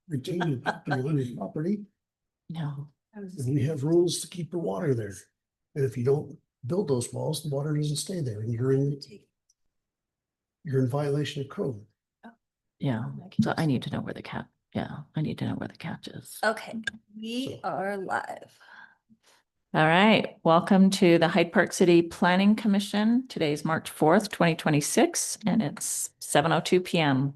Retaining on his property, No. and he has rules to keep the water there. And if you don't build those walls, the water doesn't stay there, and you're in violation of code. Yeah. So I need to know where the cat, I need to know where the catch is. Okay, we are live. All right. Welcome to the Hyde Park City Planning Commission. Today is March 4th, 2026, and it's 7:02 p.m.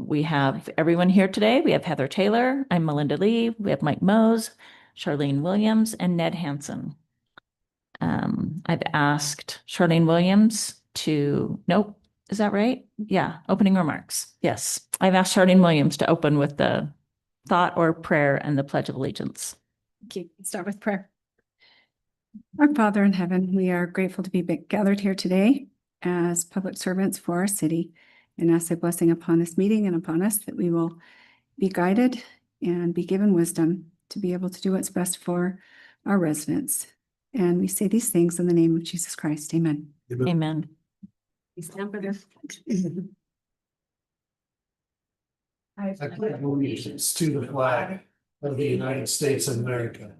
We have everyone here today. We have Heather Taylor. I'm Melinda Lee. We have Mike Mose, Charlene Williams, and Ned Hansen. I've asked Charlene Williams to, nope, is that right? Yeah, opening remarks. Yes. I've asked Charlene Williams to open with the thought or prayer and the Pledge of Allegiance. Okay, start with prayer. Our Father in heaven, we are grateful to be gathered here today as public servants for our city, and ask a blessing upon this meeting and upon us, that we will be guided and be given wisdom to be able to do what's best for our residents. And we say these things in the name of Jesus Christ. Amen. Amen. We stand for this. I pledge allegiance to the flag of the United States of America,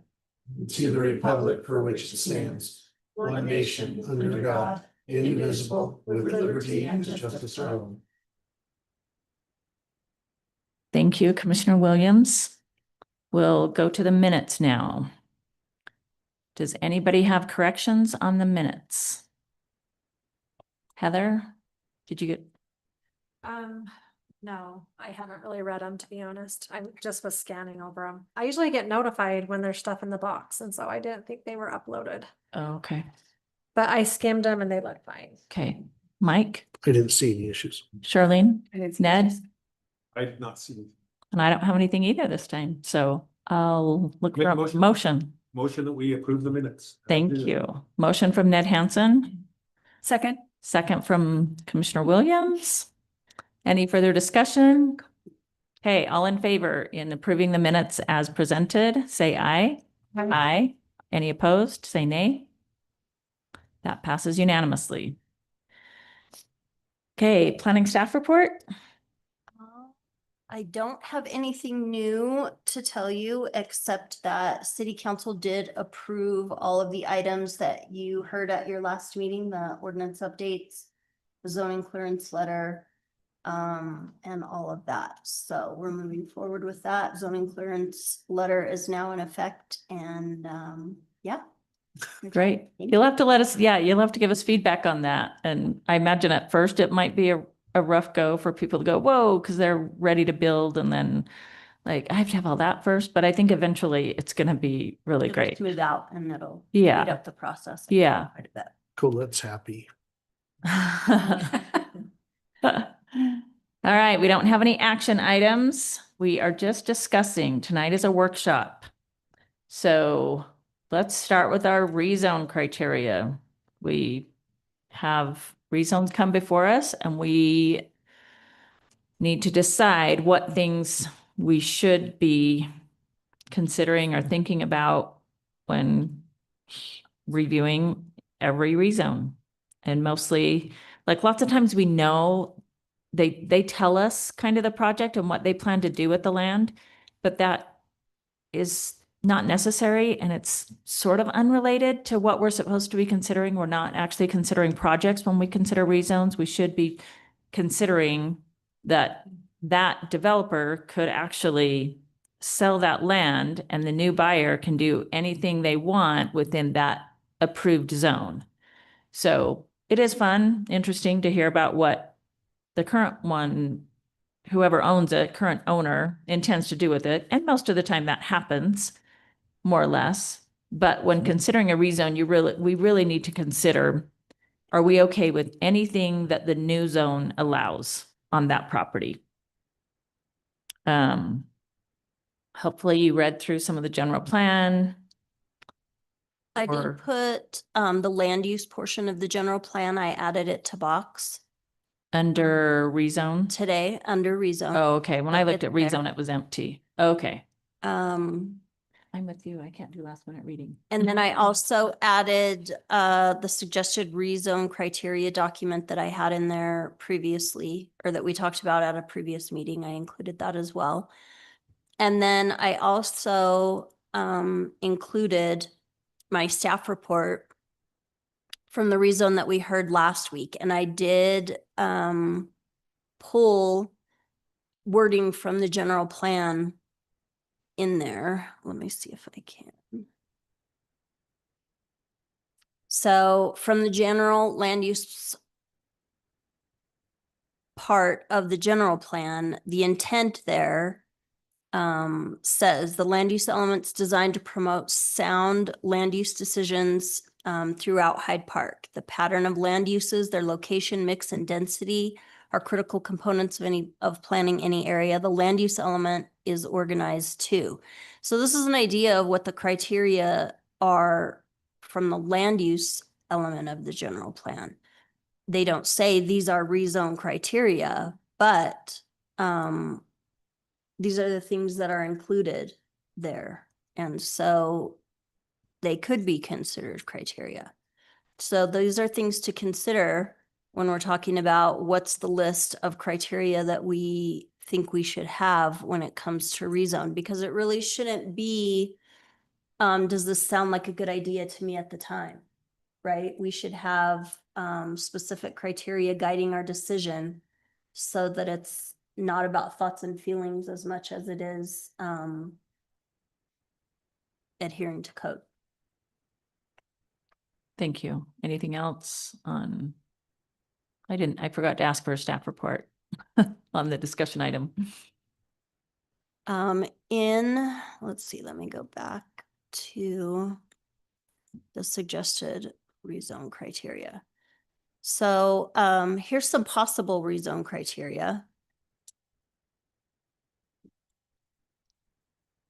and to the republic for which it stands, one nation under God, indivisible, with liberty and justice for all. Thank you, Commissioner Williams. We'll go to the minutes now. Does anybody have corrections on the minutes? Heather, did you get? No, I haven't really read them, to be honest. I just was scanning over them. I usually get notified when there's stuff in the box, and so I didn't think they were uploaded. Oh, okay. But I skimmed them and they look fine. Okay. Mike, I didn't see any issues. Charlene, I didn't see Ned, this. I did not see. and I don't have anything either this time. So I'll look Make for a a motion. motion. Motion that we approve the minutes. Thank you. Motion from Ned Hansen, Second. second from Commissioner Williams. Any further discussion? Okay, all in favor in approving the minutes as presented, say aye. Aye. Any opposed, say nay. That passes unanimously. Okay, planning staff report. I don't have anything new to tell you, except that city council did approve all of the items that you heard at your last meeting, the ordinance updates, the zoning clearance letter, and all of that. So we're moving forward with that. Zoning clearance letter is now in effect, and yeah. Great. Thank You'll have to let us, you'll have to give us feedback on that. And I imagine at first it might be a rough go for people to go, whoa, because they're ready to build. And then like, I have to have all that first, but I think eventually it's going to be really It'll great. Smooth out, and it'll Yeah. speed up the process. Yeah. Quite a bit. Cool, that's happy. All right, we don't have any action items. We are just discussing. Tonight is a workshop. So let's start with our rezone criteria. We have rezones come before us, and we need to decide what things we should be considering or thinking about when reviewing every rezone. And mostly, like lots of times we know they tell us kind of the project and what they plan to do with the land, but that is not necessary, and it's sort of unrelated to what we're supposed to be considering. We're not actually considering projects when we consider rezones. We should be considering that that developer could actually sell that land, and the new buyer can do anything they want within that approved zone. So it is fun, interesting to hear about what the current one, whoever owns it, current owner, intends to do with it. And most of the time that happens, more or less. But when considering a rezone, we really need to consider, are we okay with anything that the new zone allows on that property? Hopefully you read through some of the general plan. I Or- did put the land use portion of the general plan. I added it to box Under rezone? today under rezone. Oh, okay. When I looked It's at there. rezone, it was empty. Okay. I'm with you. I can't do last minute reading. And then I also added the suggested rezone criteria document that I had in there previously, or that we talked about at a previous meeting. I included that as well. And then I also included my staff report from the rezone that we heard last week. And I did pull wording from the general plan in there. Let me see if I can. So from the general land use part of the general plan, the intent there says the land use elements designed to promote sound land use decisions throughout Hyde Park. The pattern of land uses, their location, mix, and density are critical components of planning any area. The land use element is organized too. So this is an idea of what the criteria are from the land use element of the general plan. They don't say these are rezone criteria, but these are the things that are included there. And so they could be considered criteria. So these are things to consider when we're talking about what's the list of criteria that we think we should have when it comes to rezone, because it really shouldn't be, does this sound like a good idea to me at the time, right? We should have specific criteria guiding our decision so that it's not about thoughts and feelings as much as it is adhering to code. Thank you. Anything else on? I forgot to ask for a staff report on the discussion item. Let's see, let me go back to the suggested rezone criteria. So here's some possible rezone criteria.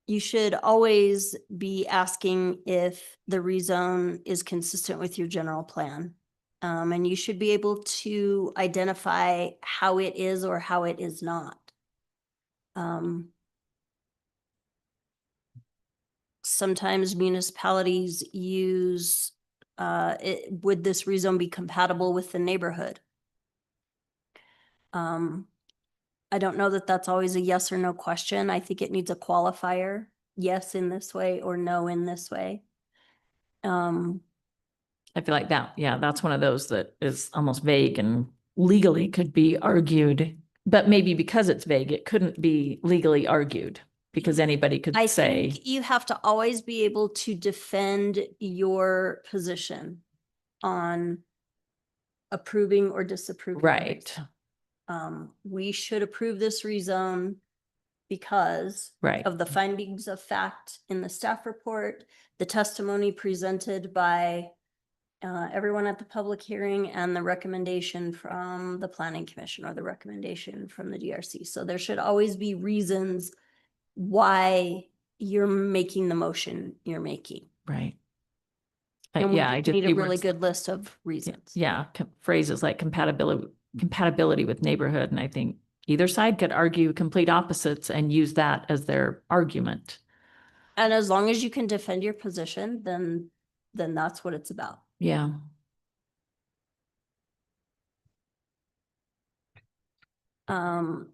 You should always be asking if the rezone is consistent with your general plan. And you should be able to identify how it is or how it is not. Sometimes municipalities use, would this rezone be compatible with the neighborhood? I don't know that that's always a yes or no question. I think it needs a qualifier, yes in this way or no in this way. I feel like that, yeah, that's one of those that is almost vague and legally could be argued, but maybe because it's vague, it couldn't be legally argued because anybody could I say, think you have to always be able to defend your position on approving or disapproving. a right, rezone. We should approve this rezone because right, of the findings of fact in the staff report, the testimony presented by everyone at the public hearing, and the recommendation from the planning commission or the recommendation from the DRC. So there should always be reasons why you're making the motion you're making. right. And we Yeah, I just need a see really words- good list of reasons. Yeah, phrases like compatibility with neighborhood. And I think either side could argue complete opposites and use that as their argument. And as long as you can defend your position, then that's what it's about. Yeah. I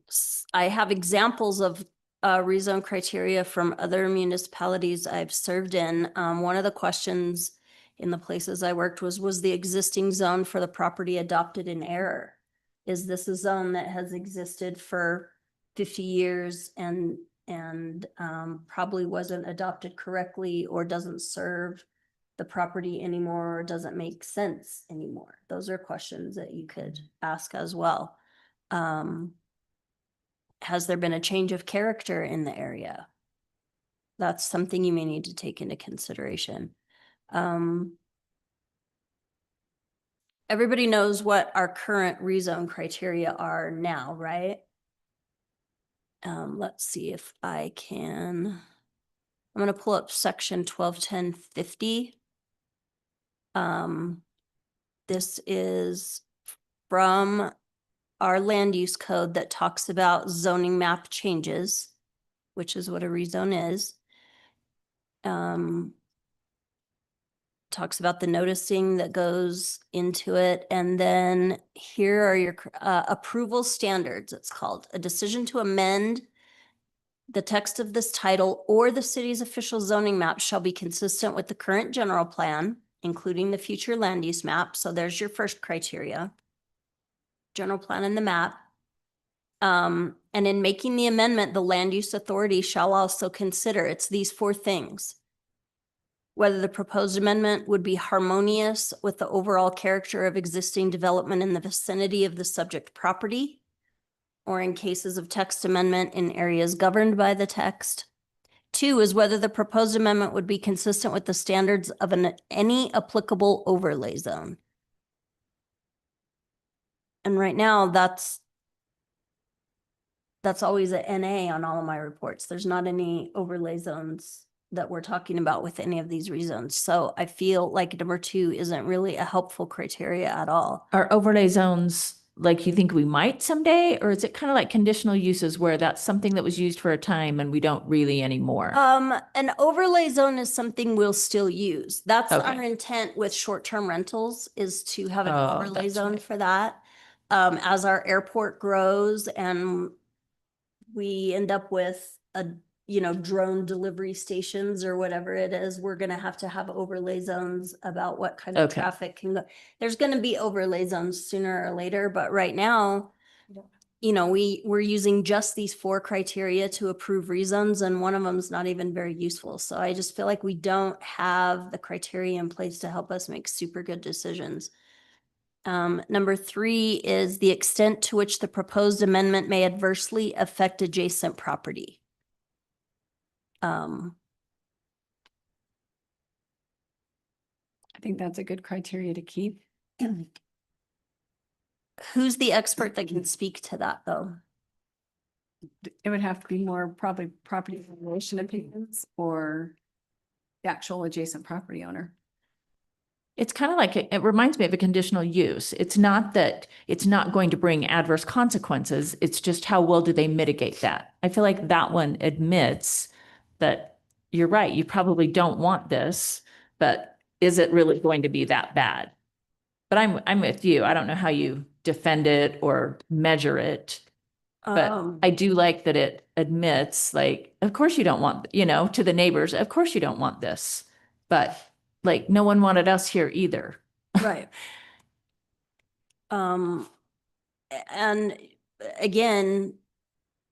have examples of rezone criteria from other municipalities I've served in. One of the questions in the places I worked was the existing zone for the property adopted in error? Is this a zone that has existed for 50 years and probably wasn't adopted correctly or doesn't serve the property anymore or doesn't make sense anymore? Those are questions that you could ask as well. Has there been a change of character in the area? That's something you may need to take into consideration. Everybody knows what our current rezone criteria are now, right? Let's see if I can. I'm going to pull up section 121050. This is from our land use code that talks about zoning map changes, which is what a rezone is. Talks about the noticing that goes into it. And then here are your approval standards. It's called a decision to amend the text of this title or the city's official zoning map shall be consistent with the current general plan, including the future land use map. So there's your first criteria. General plan and the map. And in making the amendment, the land use authority shall also consider, it's these four things. Whether the proposed amendment would be harmonious with the overall character of existing development in the vicinity of the subject property, or in cases of text amendment in areas governed by the text. 2 is whether the proposed amendment would be consistent with the standards of any applicable overlay zone. And right now, that's always a NA on all of my reports. There's not any overlay zones that we're talking about with any of these rezones. So I feel like number 2 isn't really a helpful criteria at all. Are overlay zones like you think we might someday, or is it kind of like conditional uses where that's something that was used for a time and we don't really anymore? An overlay zone is something we'll still use. That's Okay. our intent with short-term rentals, is to have an Oh, overlay that's zone right. for that. As our airport grows and we end up with drone delivery stations or whatever it is, we're gonna have to have overlay zones about what kind of Okay. traffic can go. There's gonna be overlay zones sooner or later, but right now, we're using just these 4 criteria to approve rezones, and one of them is not even very useful. So I just feel like we don't have the criteria in place to help us make super good decisions. Number 3 is the extent to which the proposed amendment may adversely affect adjacent property. I think that's a good criteria to keep. Who's the expert that can speak to that, though? It would have to be more probably property valuation opinions or the actual adjacent property owner. It's kind of like, it reminds me of a conditional use. It's not that it's not going to bring adverse consequences. It's just how well do they mitigate that? I feel like that one admits that you're right. You probably don't want this, but is it really going to be that bad? But I'm with you. I don't know how you defend it or measure it. But I do like that it admits, like, of course you don't want, to the neighbors, of course you don't want this. But like, no one wanted us here either. Right. And again,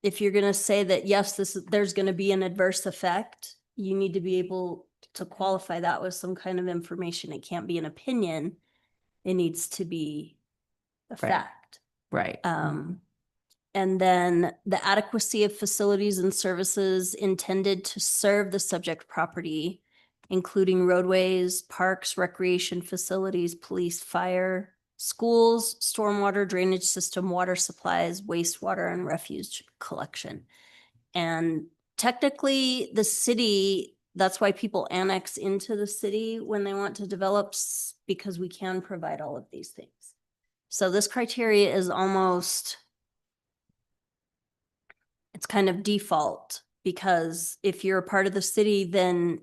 if you're gonna say that, yes, there's gonna be an adverse effect, you need to be able to qualify that with some kind of information. It can't be an opinion. It needs to be a fact. Right. And then the adequacy of facilities and services intended to serve the subject property, including roadways, parks, recreation facilities, police, fire, schools, stormwater drainage system, water supplies, wastewater, and refuse collection. And technically, the city, that's why people annex into the city when they want to develop, because we can provide all of these things. So this criteria is almost, it's kind of default, because if you're a part of the city, then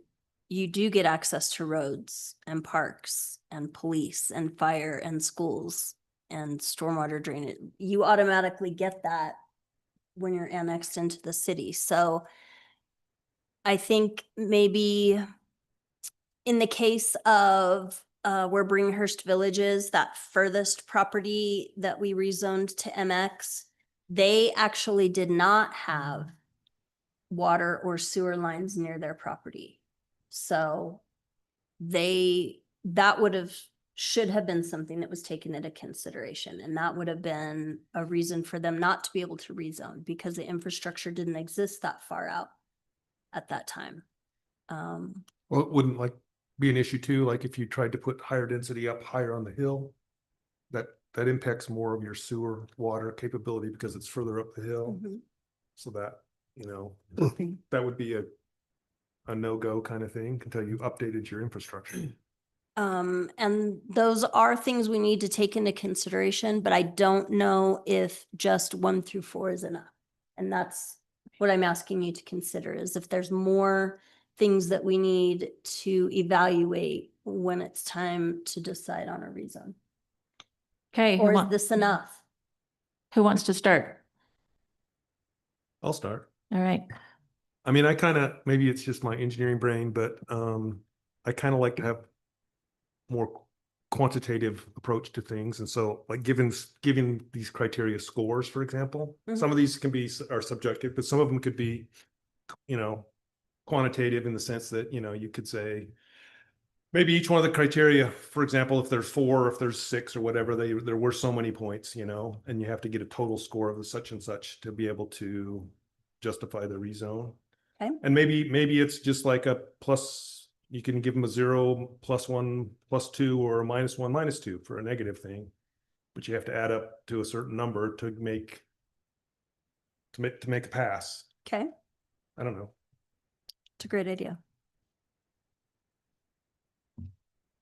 you do get access to roads and parks and police and fire and schools and stormwater drainage. You automatically get that when you're annexed into the city. So I think maybe in the case of where Bringhurst Village is, that furthest property that we rezoned to MX, they actually did not have water or sewer lines near their property. So that should have been something that was taken into consideration. And that would have been a reason for them not to be able to rezone, because the infrastructure didn't exist that far out at that time. Well, it wouldn't be an issue too, like if you tried to put higher density up higher on the hill, that impacts more of your sewer water capability because it's further up the hill. Mhm. So that, that would be a no-go kind of thing until you updated your infrastructure. And those are things we need to take into consideration, but I don't know if just 1 through 4 is enough. And that's what I'm asking you to consider, is if there's more things that we need to evaluate when it's time to decide on a rezone? Okay, Or is this enough? who wants to start? I'll start. All right. I mean, I kind of, maybe it's just my engineering brain, but I kind of like to have more quantitative approach to things. And so like giving these criteria scores, for example, some of these are subjective, but some of them could be, quantitative in the sense that, you could say, maybe each one of the criteria, for example, if there's 4, if there's 6 or whatever, there were so many points, and you have to get a total score of the such and such to be able to justify the rezone. Okay. And maybe it's just like a plus, you can give them a 0, +1, +2, or a -1, -2 for a negative thing. But you have to add up to a certain number to make a pass. Okay, I don't know. it's a great idea.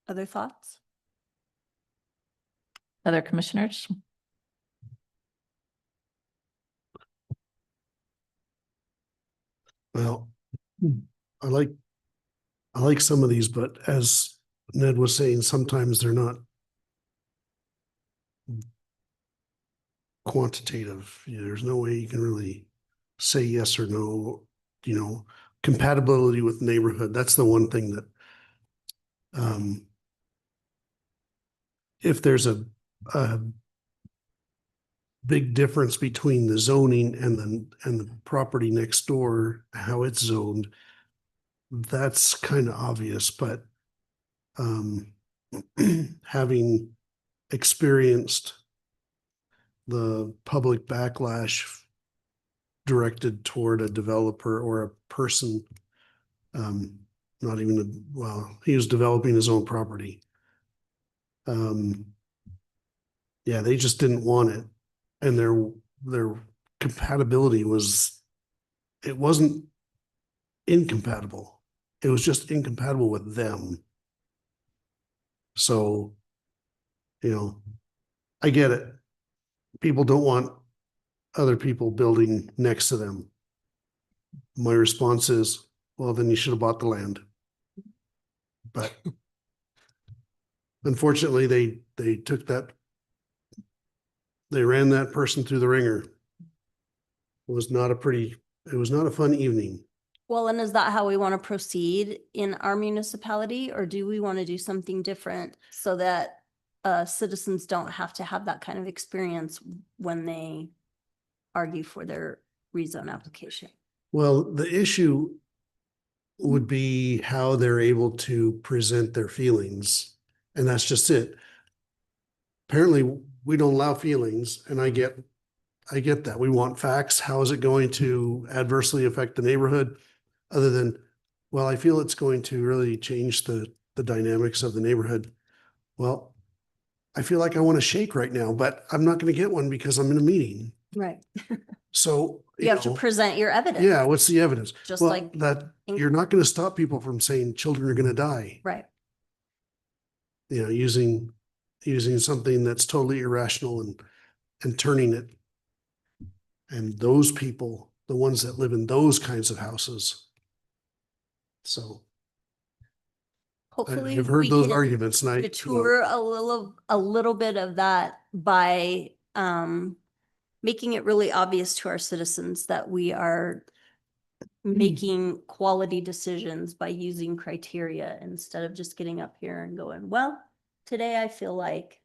Other thoughts? Other commissioners? Well, I like some of these, but as Ned was saying, sometimes they're not quantitative. There's no way you can really say yes or no. Compatibility with neighborhood. That's the one thing that if there's a big difference between the zoning and the property next door, how it's zoned, that's kind of obvious, but having experienced the public backlash directed toward a developer or a person, not even, he was developing his own property. Yeah, they just didn't want it. And their compatibility it wasn't incompatible. It was just incompatible with them. So, I get it. People don't want other people building next to them. My response is, well, then you should have bought the land. But unfortunately, they took that, they ran that person through the ringer. It was not a fun evening. Well, and is that how we want to proceed in our municipality, or do we want to do something different so that citizens don't have to have that kind of experience when they argue for their rezone application? Well, the issue would be how they're able to present their feelings. And that's just it. Apparently, we don't allow feelings, and I get that. We want facts. How is it going to adversely affect the neighborhood? Other than, well, I feel it's going to really change the dynamics of the neighborhood. Well, I feel like I want to shake right now, but I'm not going to get one because I'm in a meeting. Right. So You have to present your evidence. yeah, what's the evidence? Just Well, like that you're not going to stop people from saying children are going to die. Right. Using something that's totally irrational and turning it. And those people, the ones that live in those kinds of houses. So Hopefully I've heard we those can arguments, and detour a little bit of that by making it really obvious to our citizens that we are making quality decisions by using criteria instead of just getting up here and going, well, today I feel like,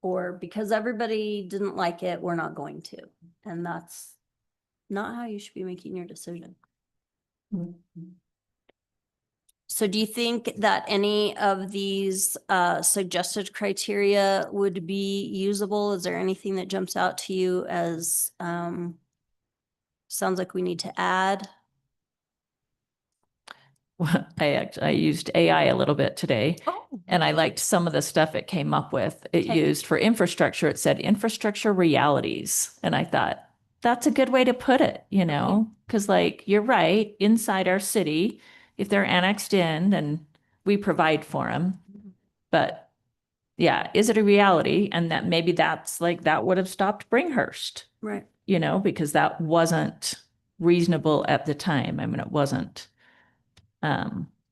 or because everybody didn't like it, we're not going to. And that's not how you should be making your decision. So do you think that any of these suggested criteria would be usable? Is there anything that jumps out to you as sounds like we need to add? I used AI a little bit today, Oh, and I liked some of the stuff it came up with. It Okay. used for infrastructure, it said infrastructure realities. And I thought, that's a good way to put it, because like, you're right, inside our city, if they're annexed in, then we provide for them. But yeah, is it a reality? And that maybe that's like, that would have stopped Bringhurst, right. because that wasn't reasonable at the time. I mean, it wasn't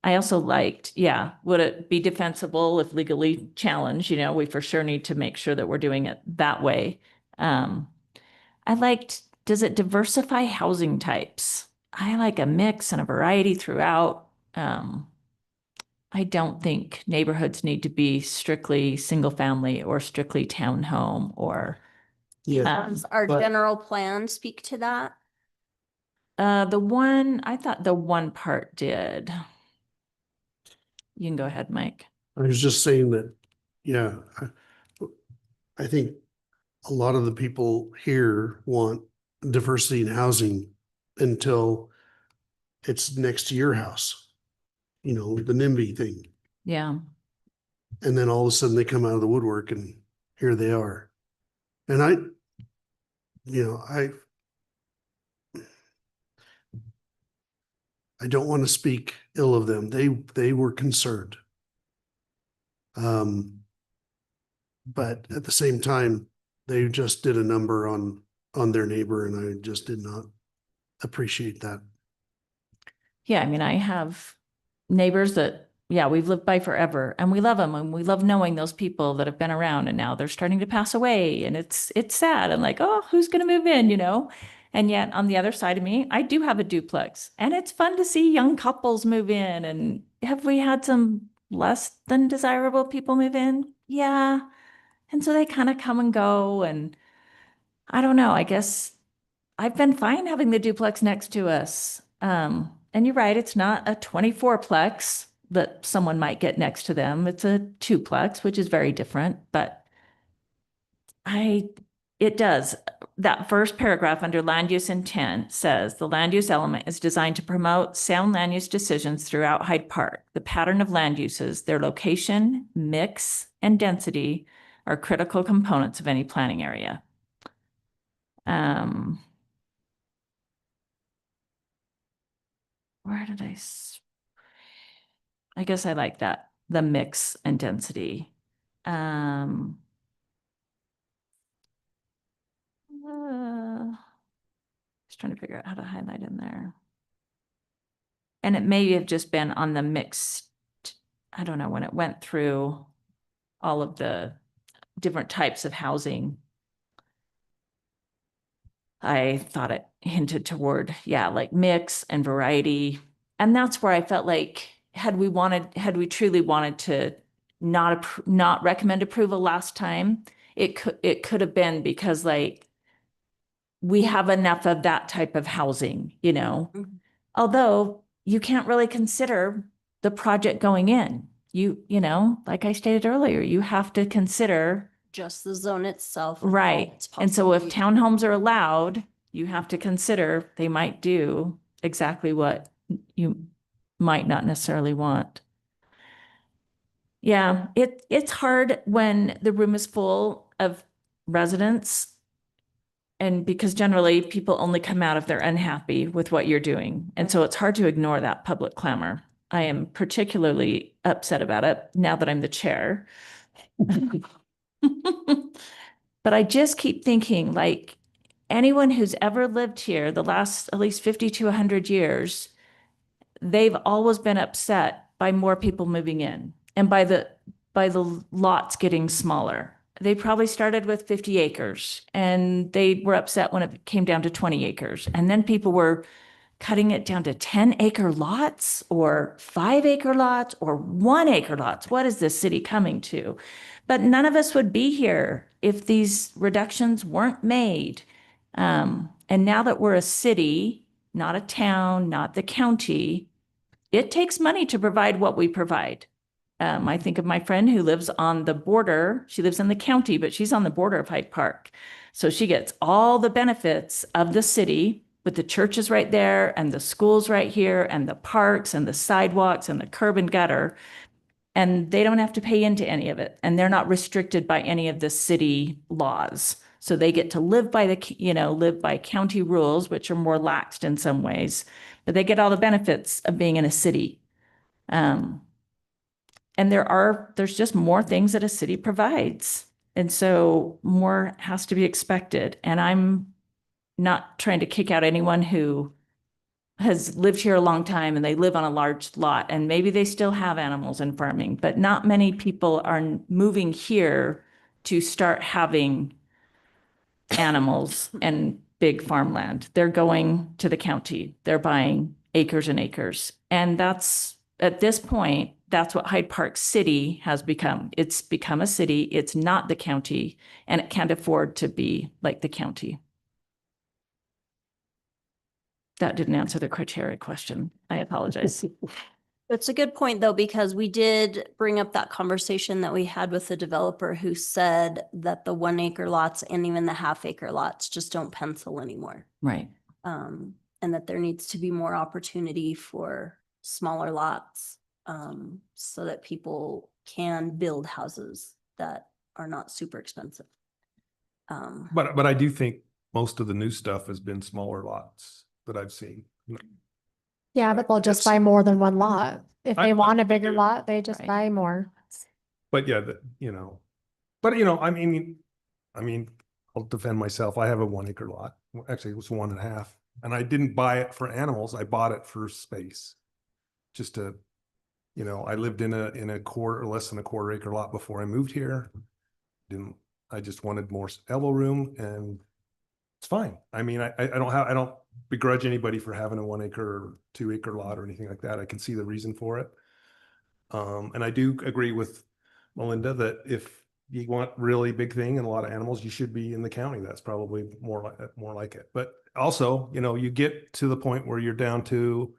I also liked, yeah, would it be defensible if legally challenged? You know, we for sure need to make sure that we're doing it that way. I liked, does it diversify housing types? I like a mix and a variety throughout. I don't think neighborhoods need to be strictly single family or strictly townhome or Yeah, Does our but- general plan speak to that? I thought the one part did. You can go ahead, Mike. I was just saying that, yeah, I think a lot of the people here want diversity in housing until it's next to your house. You know, the NIMBY thing. Yeah. And then all of a sudden they come out of the woodwork and here they are. And I don't want to speak ill of them. They were concerned. But at the same time, they just did a number on their neighbor and I just did not appreciate that. Yeah, I mean, I have neighbors that, yeah, we've lived by forever and we love them and we love knowing those people that have been around and now they're starting to pass away and it's sad and like, oh, who's going to move in, you know? And yet on the other side of me, I do have a duplex and it's fun to see young couples move in. And have we had some less than desirable people move in? Yeah. And so they kind of come and go and I don't know, I guess I've been fine having the duplex next to us. And you're right, it's not a 24-plex that someone might get next to them. It's a 2-plex, which is very different, but it does. That first paragraph under land use intent says the land use element is designed to promote sound land use decisions throughout Hyde Park. The pattern of land uses, their location, mix, and density are critical components of any planning area. Where did I guess I like that, the mix and density. Just trying to figure out how to highlight in there. And it may have just been on the mixed, I don't know, when it went through all of the different types of housing. I thought it hinted toward, yeah, like mix and variety. And that's where I felt like had we truly wanted to not recommend approval last time, it could have been because like we have enough of that type of housing, you know. Mhm. Although you can't really consider the project going in. You know, like I stated earlier, you have to consider Just the zone itself. right. It's And so if possibly- townhomes are allowed, you have to consider they might do exactly what you might not necessarily want. Yeah, it's hard when the room is full of residents. And because generally people only come out if they're unhappy with what you're doing. And so it's hard to ignore that public clamor. I am particularly upset about it now that I'm the chair. But I just keep thinking like anyone who's ever lived here the last at least 50 to 100 years, they've always been upset by more people moving in and by the lots getting smaller. They probably started with 50 acres and they were upset when it came down to 20 acres. And then people were cutting it down to 10-acre lots or 5-acre lots or 1-acre lots. What is this city coming to? But none of us would be here if these reductions weren't made. And now that we're a city, not a town, not the county, it takes money to provide what we provide. I think of my friend who lives on the border. She lives in the county, but she's on the border of Hyde Park. So she gets all the benefits of the city with the churches right there and the schools right here and the parks and the sidewalks and the curb and gutter. And they don't have to pay into any of it. And they're not restricted by any of the city laws. So they get to live by live by county rules, which are more laxed in some ways, but they get all the benefits of being in a city. And there's just more things that a city provides. And so more has to be expected. And I'm not trying to kick out anyone who has lived here a long time and they live on a large lot and maybe they still have animals and farming, but not many people are moving here to start having animals and big farmland. They're going to the county. They're buying acres and acres. And that's, at this point, that's what Hyde Park City has become. It's become a city. It's not the county, and it can't afford to be like the county. That didn't answer the criteria question. I apologize. It's a good point though, because we did bring up that conversation that we had with the developer who said that the 1 acre lots and even the half acre lots just don't pencil anymore. Right. And that there needs to be more opportunity for smaller lots, so that people can build houses that are not super expensive. But I do think most of the new stuff has been smaller lots that I've seen. Yeah, but they'll just buy more than one lot. If I- they want a bigger lot, they just Right. buy more. But yeah, I mean, I'll defend myself. I have a 1 acre lot. Well, actually, it was 1.5. And I didn't buy it for animals. I bought it for space. Just to, I lived in a quarter, less than a quarter acre lot before I moved here. I just wanted more elbow room, and it's fine. I mean, I don't begrudge anybody for having a 1 acre or 2 acre lot or anything like that. I can see the reason for it. And I do agree with Melinda that if you want really big thing and a lot of animals, you should be in the county. That's probably more like it. But also, you get to the point where you're down to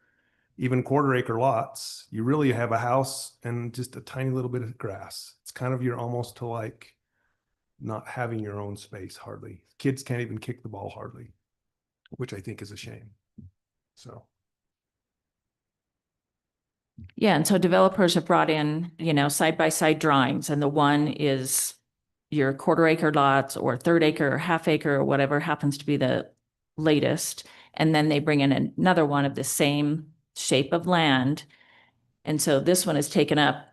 even quarter acre lots. You really have a house and just a tiny little bit of grass. It's kind of, you're almost to like not having your own space hardly. Kids can't even kick the ball hardly, which I think is a shame. So. Yeah, and so developers have brought in, side-by-side drawings, and the one is your quarter acre lots or third acre or half acre or whatever happens to be the latest. And then they bring in another one of the same shape of land. And so this one is taken up,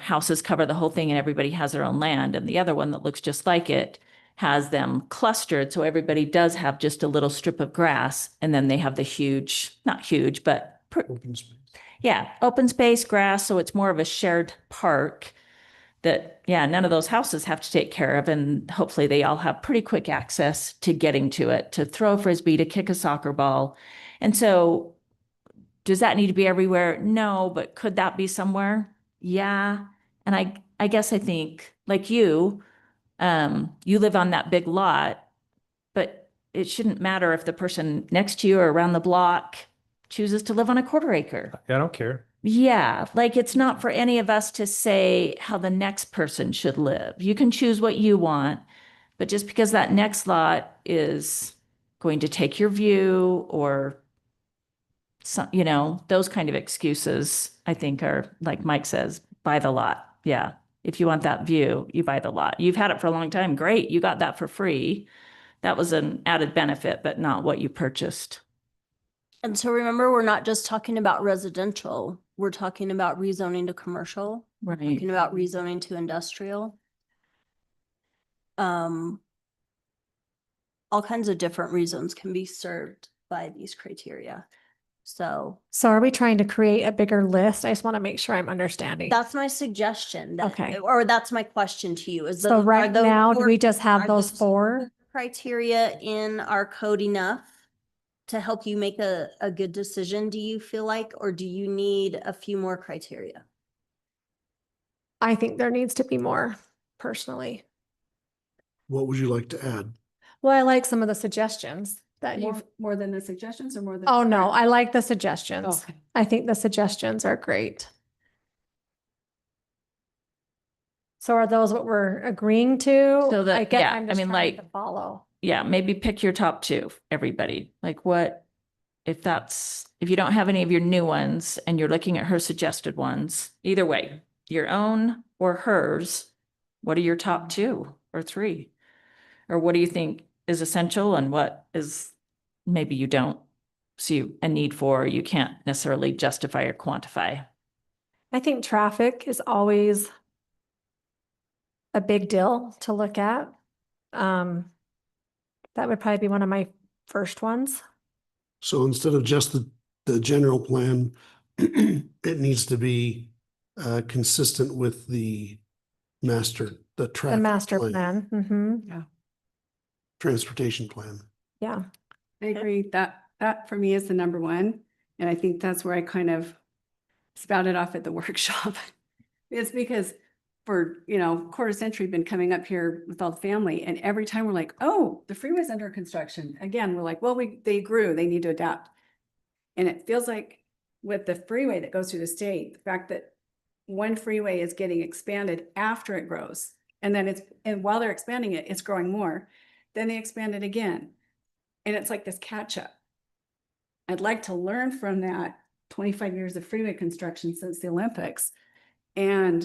houses cover the whole thing and everybody has their own land. And the other one that looks just like it has them clustered. So everybody does have just a little strip of grass. And then they have the huge, not huge, but Open space. yeah, open space, grass. So it's more of a shared park that, none of those houses have to take care of. And hopefully they all have pretty quick access to getting to it, to throw a frisbee, to kick a soccer ball. And so does that need to be everywhere? No, but could that be somewhere? Yeah. And I guess I think like you live on that big lot, but it shouldn't matter if the person next to you or around the block chooses to live on a quarter acre. Yeah, I don't care. Yeah, like it's not for any of us to say how the next person should live. You can choose what you want, but just because that next lot is going to take your view or some, those kind of excuses, I think are, like Mike says, buy the lot. Yeah. If you want that view, you buy the lot. You've had it for a long time. Great. You got that for free. That was an added benefit, but not what you purchased. And so remember, we're not just talking about residential, we're talking about rezoning to commercial, Right. talking about rezoning to industrial. All kinds of different reasons can be served by these criteria. So So are we trying to create a bigger list? I just want to make sure I'm understanding. that's my suggestion. Okay. Or that's my question to you is. So right now, do we just have are those four? Criteria in our code enough to help you make a good decision, do you feel like, or do you need a few more criteria? I think there needs to be more personally. What would you like to add? Well, I like some of the suggestions that you've, More than the suggestions or more than? oh no, I like the suggestions. Okay. I think the suggestions are great. So are those what we're agreeing to? So that- I guess yeah, I'm I just mean, trying like- to follow. Yeah, maybe pick your top two, everybody. Like what, if you don't have any of your new ones and you're looking at her suggested ones, either way, your own or hers, what are your top two or three? Or what do you think is essential and what is maybe you don't see a need for, or you can't necessarily justify or quantify? I think traffic is always a big deal to look at. That would probably be one of my first ones. So instead of just the the general plan, it needs to be consistent with the the The traffic master plan. transportation plan. Yeah. I agree. That for me is the number one. And I think that's where I kind of spouted off at the workshop. It's because for, quarter century, been coming up here with all the family, and every time we're like, oh, the freeway's under construction. Again, we're like, well, they grew, they need to adapt. And it feels like with the freeway that goes through the state, the fact that one freeway is getting expanded after it grows, and then and while they're expanding it, it's growing more. Then they expand it again. And it's like this catch up. I'd like to learn from that 25 years of freeway construction since the Olympics and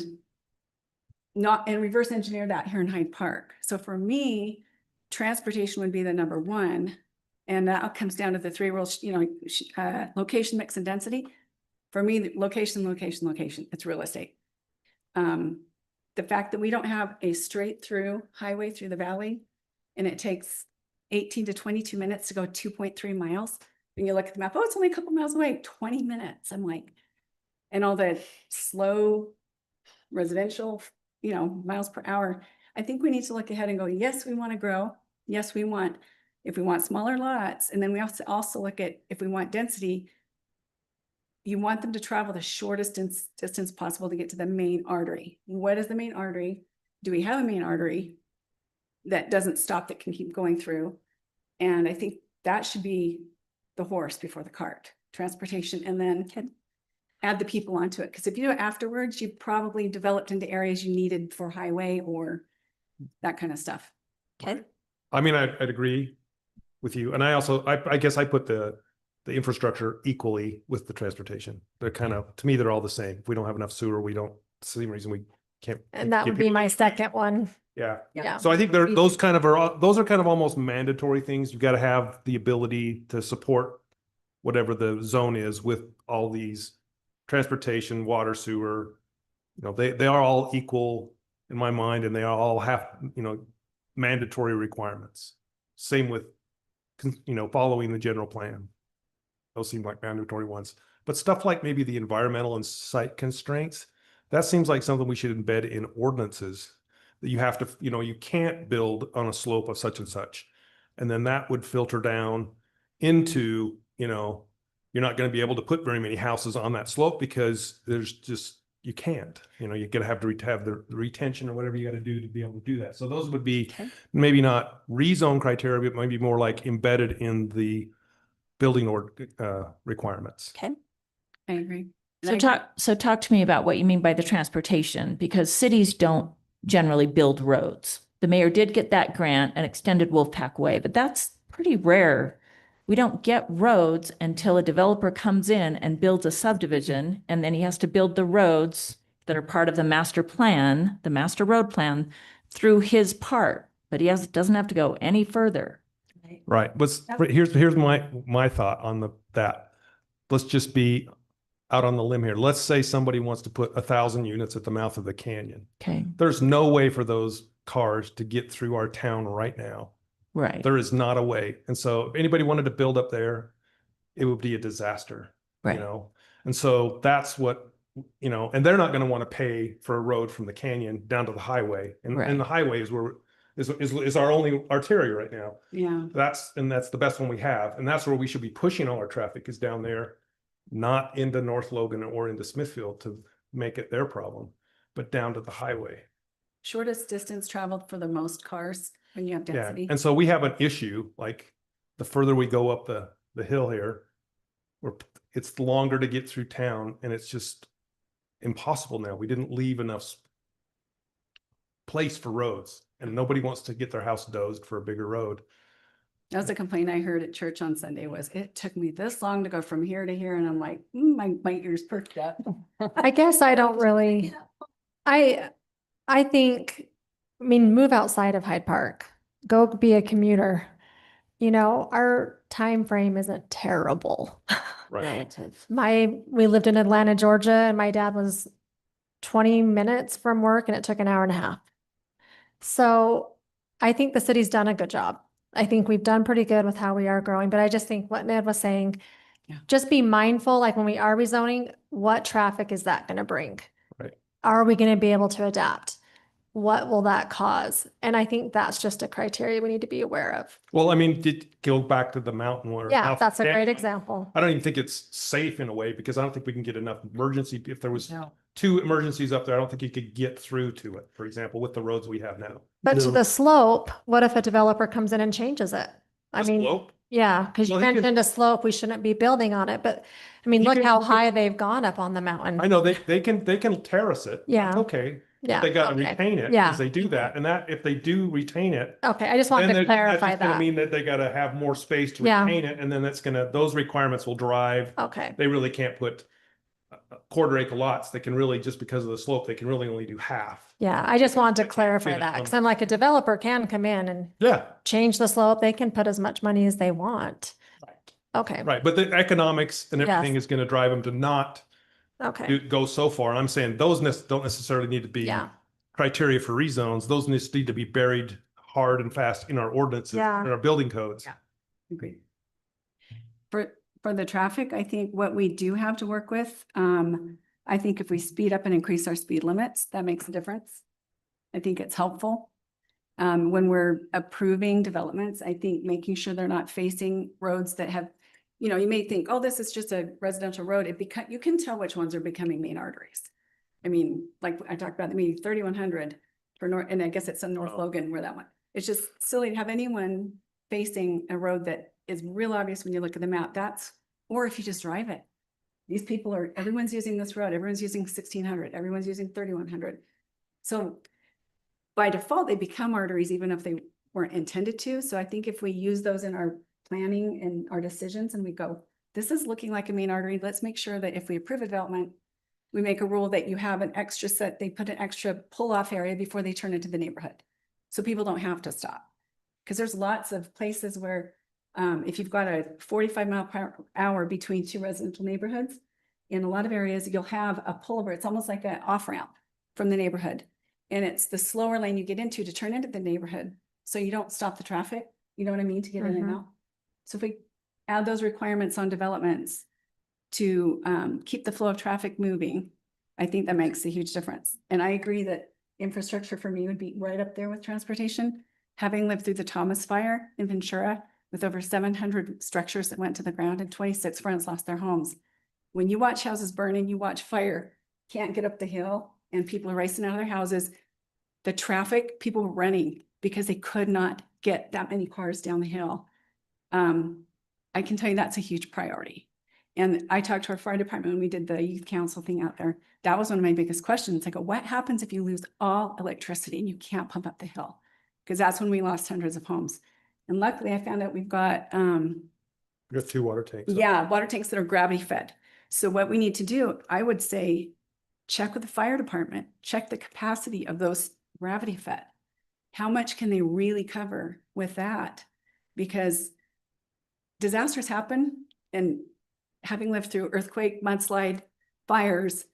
reverse engineer that here in Hyde Park. So for me, transportation would be the number one. And that comes down to the three rules, location, mix, and density. For me, location, location, location, it's real estate. The fact that we don't have a straight through highway through the valley, and it takes 18 to 22 minutes to go 2.3 miles. When you look at the map, oh, it's only a couple miles away, 20 minutes. I'm like, and all the slow residential, miles per hour. I think we need to look ahead and go, yes, we want to grow. Yes, if we want smaller lots. And then we also look at, if we want density, you want them to travel the shortest distance possible to get to the main artery. What is the main artery? Do we have a main artery that doesn't stop, that can keep going through? And I think that should be the horse before the cart, transportation, and then add the people onto it. Because if you do it afterwards, you've probably developed into areas you needed for highway or that kind of stuff. Okay. I mean, I'd agree with you. And I guess I put the infrastructure equally with the transportation. They're kind of, to me, they're all the same. If we don't have enough sewer, same reason we can't. And that would be my second one. Yeah. Yeah. So I think those are kind of almost mandatory things. You've got to have the ability to support whatever the zone is with all these transportation, water, sewer. They are all equal in my mind, and they all have, mandatory requirements. Same with, following the general plan. Those seem like mandatory ones. But stuff like maybe the environmental and site constraints, that seems like something we should embed in ordinances. That you have to, you can't build on a slope of such and such. And then that would filter down into, you're not going to be able to put very many houses on that slope because you can't, you're going to have the retention or whatever you got to do to be able to do that. So those would be maybe not rezone criteria, but maybe more like embedded in the building or requirements. Okay. I agree. So talk to me about what you mean by the transportation, because cities don't generally build roads. The mayor did get that grant and extended Wolfpack Way, but that's pretty rare. We don't get roads until a developer comes in and builds a subdivision, and then he has to build the roads that are part of the master plan, the master road plan, through his part, but doesn't have to go any further. Right. Here's my thought on that. Let's just be out on the limb here. Let's say somebody wants to put 1,000 units at the mouth of the canyon. Okay. There's no way for those cars to get through our town right now. Right. There is not a way. And so if anybody wanted to build up there, it would be a disaster, Right. And so that's what, and they're not going to want to pay for a road from the canyon down to the highway. And, Right. and the highway is our only arteria right now. Yeah. That's the best one we have. And that's where we should be pushing all our traffic, is down there, not into North Logan or into Smithfield to make it their problem, but down to the highway. Shortest distance traveled for the most cars when you have density. Yeah. And so we have an issue, like the further we go up the hill here, it's longer to get through town, and it's just impossible now. We didn't leave enough place for roads, and nobody wants to get their house dozed for a bigger road. That was a complaint I heard at church on Sunday, was it took me this long to go from here to here. And I'm like, my ears perked up. I guess I don't really, I think, move outside of Hyde Park, go be a commuter. Our time frame isn't terrible. Right. We lived in Atlanta, Georgia, and my dad was 20 minutes from work and it took an hour and a half. So I think the city's done a good job. I think we've done pretty good with how we are growing, but I just think what Ned was saying, Yeah. just be mindful, like when we are rezoning, what traffic is that gonna bring? Right. Are we gonna be able to adapt? What will that cause? And I think that's just a criteria we need to be aware of. Well, I mean, did go back to the mountain where. Yeah, now, that's a great Dan, example. I don't even think it's safe in a way because I don't think we can get enough emergency. If there was No. 2 emergencies up there, I don't think you could get through to it, for example, with the roads we have now. But to No. the slope, what if a developer comes in and changes it? I The mean, slope? yeah, because you Well, he can- mentioned a slope, we shouldn't be building on it, but I mean, He look can- how high they've gone up on the mountain. I know they can terrace it. Yeah. That's okay. Yeah, But they gotta okay. retain it Yeah. as they do that. And that, if they do retain it, Okay, I just then wanted to that's clarify just gonna that. mean that they gotta have more space to Yeah. retain it. And then those requirements will drive. Okay, They really can't put quarter acre lots. They can really, just because of the slope, they can really only do half. yeah, I just wanted to Fit clarify it that, on- because I'm like, a developer can come in and Yeah, change the slope, they can put as much money as they want. Okay, right. But the economics and everything Yes. is gonna drive them to not okay, go so far. And I'm saying those don't necessarily need to be yeah, criteria for rezones. Those need to be buried hard and fast in our ordinances, in Yeah. our building codes. Yeah. Agreed. For the traffic, I think what we do have to work with, I think if we speed up and increase our speed limits, that makes a difference. I think it's helpful. When we're approving developments, I think making sure they're not facing roads that have, you may think, oh, this is just a residential road. You can tell which ones are becoming main arteries. I mean, like I talked about, maybe 3100 for North, and I guess it's in North Wow. Logan where that one. It's just silly to have anyone facing a road that is real obvious when you look at the map. Or if you just drive it. These people everyone's using this road, everyone's using 1600, everyone's using 3100. So by default, they become arteries even if they weren't intended to. So I think if we use those in our planning and our decisions and we go, this is looking like a main artery, let's make sure that if we approve a development, we make a rule that you have an extra they put an extra pull-off area before they turn into the neighborhood. So people don't have to stop. Because there's lots of places where if you've got a 45 mile per hour between 2 residential neighborhoods, in a lot of areas, you'll have a pullover. It's almost like an off-ramp from the neighborhood. And it's the slower lane you get into to turn into the neighborhood. So you don't stop the traffic, you know what I mean, to get in and Mhm. out. So if we add those requirements on developments to keep the flow of traffic moving, I think that makes a huge difference. And I agree that infrastructure for me would be right up there with transportation. Having lived through the Thomas Fire in Ventura with over 700 structures that went to the ground and 26 friends lost their homes. When you watch houses burn and you watch fire, can't get up the hill and people are racing out of their houses, the traffic, people were running because they could not get that many cars down the hill. I can tell you that's a huge priority. And I talked to our fire department when we did the youth council thing out there. That was one of my biggest questions. I go, what happens if you lose all electricity and you can't pump up the hill? Because that's when we lost hundreds of homes. And luckily I found out we've got, We got 2 water tanks. yeah, water tanks that are gravity fed. So what we need to do, I would say, check with the fire department, check the capacity of those gravity fed. How much can they really cover with that? Because disasters happen, and having lived through earthquake, mudslide, fires,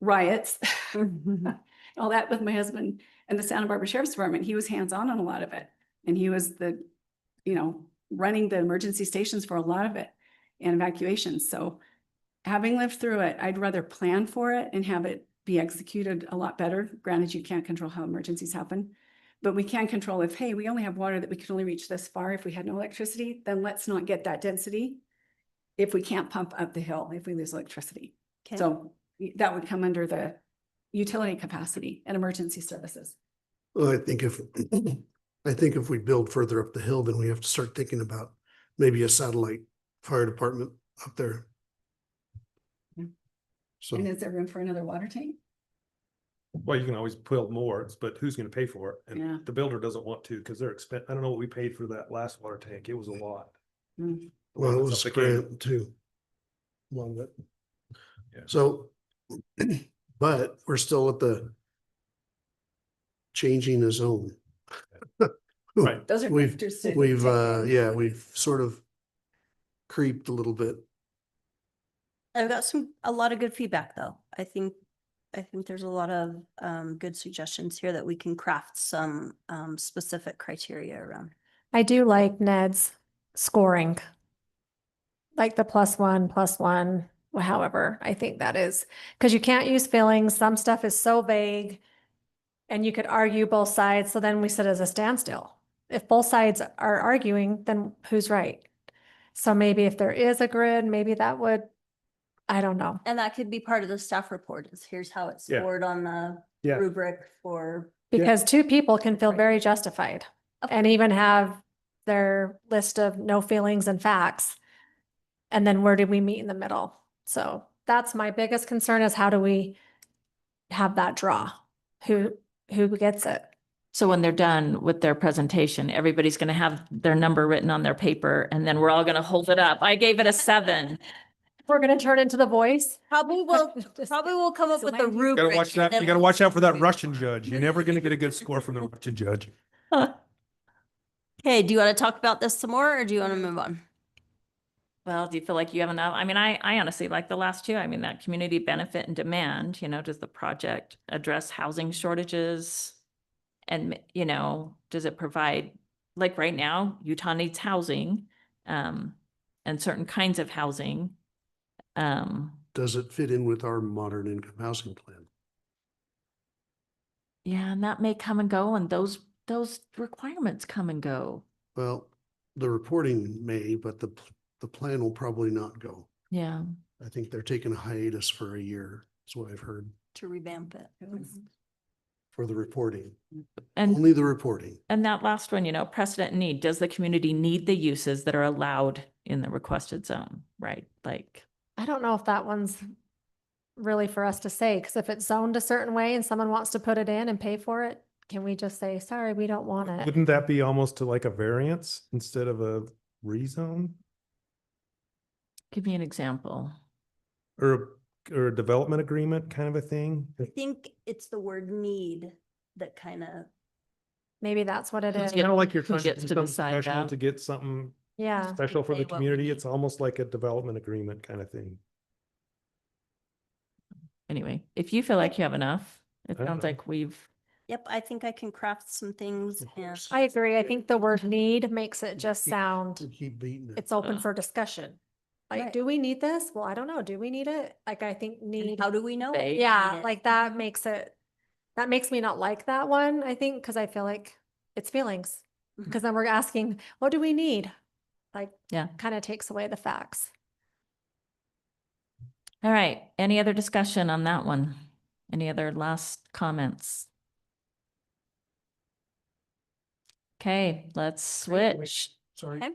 riots, all that with my husband and the Santa Barbara Sheriff's Department, he was hands-on on a lot of it. And he was running the emergency stations for a lot of it and evacuations. So having lived through it, I'd rather plan for it and have it be executed a lot better. Granted, you can't control how emergencies happen, but we can control if, hey, we only have water that we can only reach this far. If we had no electricity, then let's not get that density if we can't pump up the hill, if we lose electricity. Okay. So that would come under the utility capacity and emergency services. Well, I think if we build further up the hill, then we have to start thinking about maybe a satellite fire department up there. Yeah. So, And is there room for another water tank? Well, you can always build more, but who's gonna pay for it? Yeah. And the builder doesn't want to, because they're expensive. I don't know what we paid for that last water tank. It was a lot. Mm. The well, one it that's was up the canyon. grant too. One of it. Yeah. So, but we're still at the changing the zone. Right. Those are We've, factors to we've, take in. yeah, we've sort of creeped a little bit. I've got a lot of good feedback though. I think there's a lot of good suggestions here that we can craft some specific criteria around. I do like Ned's scoring. like the +1, however, I think that is, because you can't use feelings. Some stuff is so vague. And you could argue both sides, so then we sit as a standstill. If both sides are arguing, then who's right? So maybe if there is a grid, maybe that would, I don't know. And that could be part of the staff report is here's how it's Yeah. scored on the Yeah. rubric for. Because two people can feel very justified Of and even have their list of no feelings and facts. And then where do we meet in the middle? So that's my biggest concern is how do we have that draw? Who gets it? So when they're done with their presentation, everybody's going to have their number written on their paper and then we're all going to hold it up. I gave it a 7. We're gonna turn into The Voice. Probably will come up with the Land use- rubric. You gotta watch that. and You gotta then watch out for that we'll- Russian judge. You're never gonna get a good score from the Russian judge. Okay, do you want to talk about this some more or do you want to move on? Well, do you feel like you have enough? I mean, I honestly like the last two. I mean, that community benefit and demand, does the project address housing shortages? And, does it provide, like right now, Utah needs housing, and certain kinds of housing. Does it fit in with our modern income housing plan? Yeah, and that may come and go, and those requirements come and go. Well, the reporting may, but the plan will probably not go. Yeah. I think they're taking a hiatus for a year, is what I've heard, To revamp it. for the reporting, And only the reporting. And that last one, precedent and need, does the community need the uses that are allowed in the requested zone, right? Like, I don't know if that one's really for us to say, because if it's zoned a certain way and someone wants to put it in and pay for it, can we just say, sorry, we don't want it? Wouldn't that be almost to like a variance instead of a rezone give me an example. or a development agreement kind of a thing? I think it's the word need that kind of, Maybe that's what it is. Yeah. Kind of like you're Who trying to gets do to something decide special that? to get something Yeah. special for say the what we community. need. It's almost like a development agreement kind of thing. Anyway, if you feel like you have enough, it I sounds know. like we've, yep, I think I can craft some things Of and course. I agree. I think the word need makes it just sound, We keep beating it. it's open Ugh. for discussion. Like, Right. do we need this? Well, I don't know. Do we need it? Like, I think need. how do we know? Vague. we need Yeah, it? like that makes me not like that one, I think, because I feel like it's feelings. Mhm. Because then we're asking, what do we need? Like, Yeah. kind of takes away the facts. all right. Any other discussion on that one? Any other last comments? Okay, let's Wait, wait. switch. Sorry, Okay.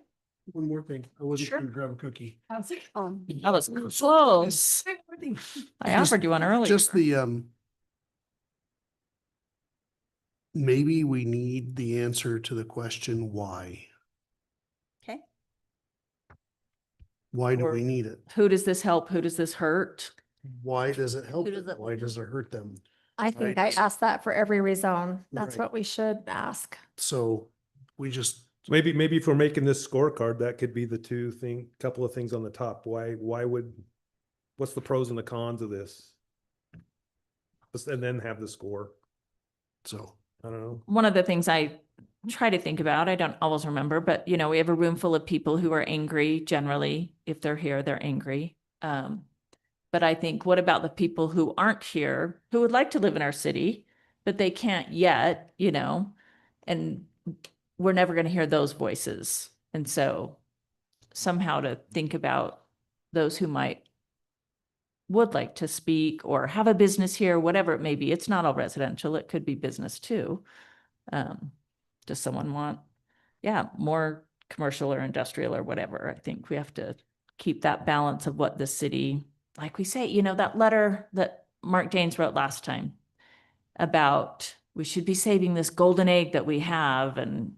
one more thing. I wasn't Sure. gonna grab a cookie. That was close. I Just- offered you one earlier. Just maybe we need the answer to the question, why? Okay. Why do Or- we need it? Who does this help? Who does this hurt? Why does it help Who does them? it- Why does it hurt them? I think Right. I asked that for every rezone. That's Right. what we should ask. So we just, Maybe if we're making this scorecard, that could be the couple of things on the top. What's the pros and the cons of this? And then have the score. so, I don't know. One of the things I try to think about, I don't always remember, but we have a room full of people who are angry generally. If they're here, they're angry. But I think, what about the people who aren't here, who would like to live in our city, but they can't yet, and we're never going to hear those voices. And so somehow to think about those who would like to speak or have a business here, whatever it may be. It's not all residential. It could be business too. Does someone want, more commercial or industrial or whatever? I think we have to keep that balance of what the city, like we say, that letter that Mark Janes wrote last time about we should be saving this golden egg that we have. And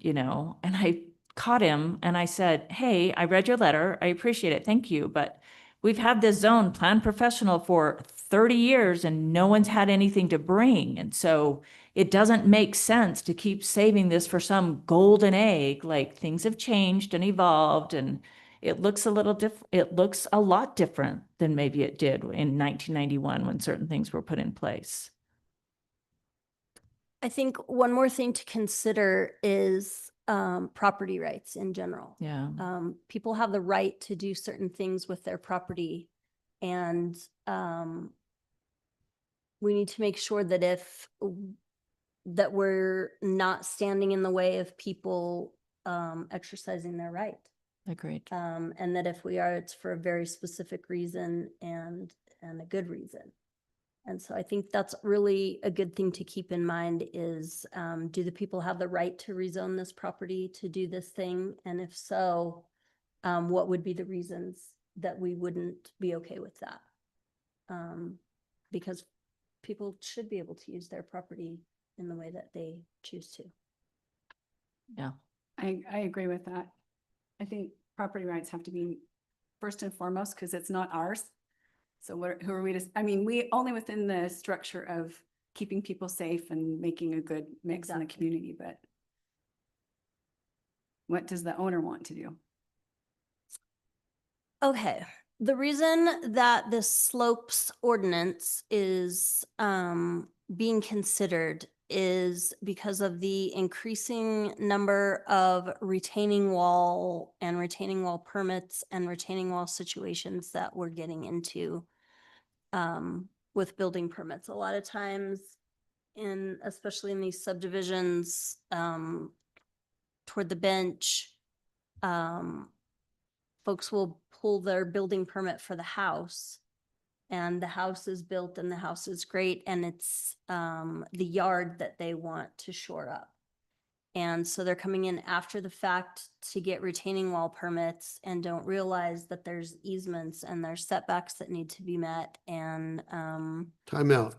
I caught him and I said, hey, I read your letter. I appreciate it. Thank you. But we've had this zone plan professional for 30 years and no one's had anything to bring. And so it doesn't make sense to keep saving this for some golden egg. Like, things have changed and evolved, and it looks a little different. It looks a lot different than maybe it did in 1991 when certain things were put in place. I think one more thing to consider is property rights in general. Yeah. People have the right to do certain things with their property, and we need to make sure that that we're not standing in the way of people exercising their right. Agreed. And that if we are, it's for a very specific reason and a good reason. And so I think that's really a good thing to keep in mind is, do the people have the right to rezone this property to do this thing? And if so, what would be the reasons that we wouldn't be okay with that? Because people should be able to use their property in the way that they choose to. Yeah. I agree with that. I think property rights have to be first and foremost because it's not ours. So who are we to, I mean, we only within the structure of keeping people safe and making a good mix in the Exactly. community, but what does the owner want to do? Okay, the reason that this slopes ordinance is being considered is because of the increasing number of retaining wall permits and retaining wall situations that we're getting into with building permits. A lot of times especially in these subdivisions toward the bench, folks will pull their building permit for the house, and the house is built and the house is great, and it's the yard that they want to shore up. And so they're coming in after the fact to get retaining wall permits and don't realize that there's easements and there's setbacks that need to be met. And Time out.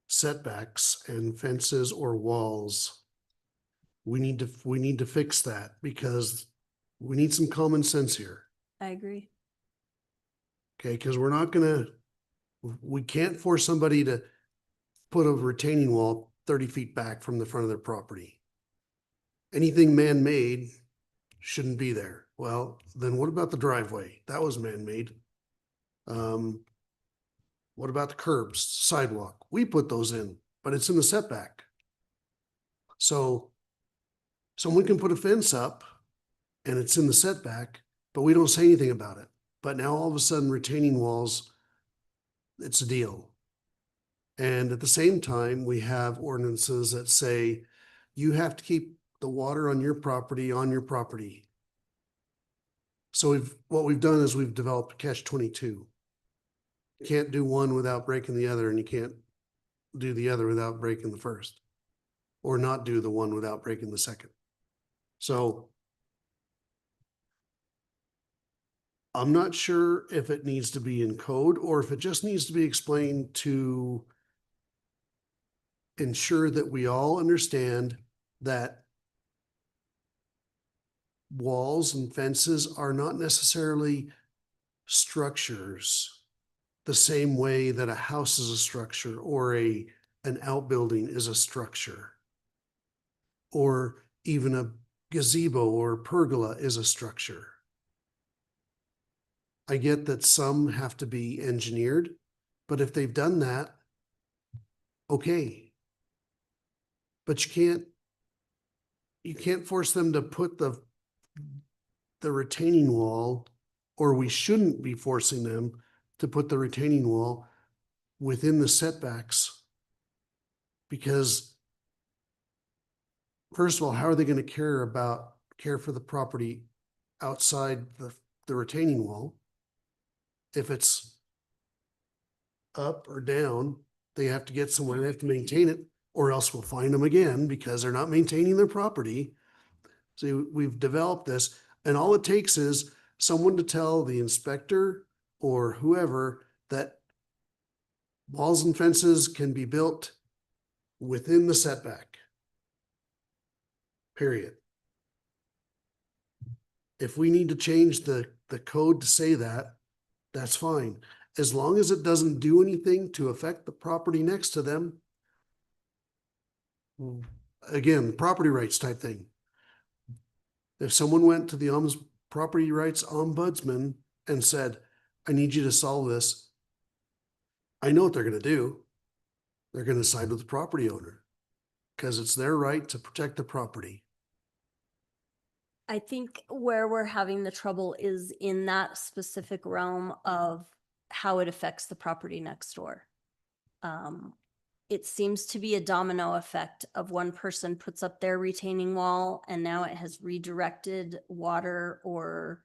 Setbacks and fences or walls. We need to fix that because we need some common sense here. I agree. Okay, because we can't force somebody to put a retaining wall 30 feet back from the front of their property. Anything man-made shouldn't be there. Well, then what about the driveway? That was man-made. What about the curbs, sidewalk? We put those in, but it's in the setback. So someone can put a fence up and it's in the setback, but we don't say anything about it. But now all of a sudden retaining walls, it's a deal. And at the same time, we have ordinances that say you have to keep the water on your property. So what we've done is we've developed a catch-22. You can't do one without breaking the other, and you can't do the other without breaking the first, or not do the one without breaking the second. So I'm not sure if it needs to be in code or if it just needs to be explained to ensure that we all understand that walls and fences are not necessarily structures the same way that a house is a structure or an outbuilding is a structure, or even a gazebo or pergola is a structure. I get that some have to be engineered, but if they've done that, okay. But you can't force them to put the retaining wall, or we shouldn't be forcing them to put the retaining wall within the setbacks. Because first of all, how are they going to care for the property outside the retaining wall? If it's up or down, they have to get somewhere, they have to maintain it, or else we'll find them again because they're not maintaining their property. So we've developed this, and all it takes is someone to tell the inspector or whoever that walls and fences can be built within the setback. Period. If we need to change the code to say that, that's fine. As long as it doesn't do anything to affect the property next to them. Again, property rights type thing. If someone went to the property rights ombudsman and said, I need you to solve this, I know what they're going to do. They're gonna side with the property owner. Cause it's their right to protect the property. I think where we're having the trouble is in that specific realm of how it affects the property next door. It seems to be a domino effect of one person puts up their retaining wall and now it has redirected water or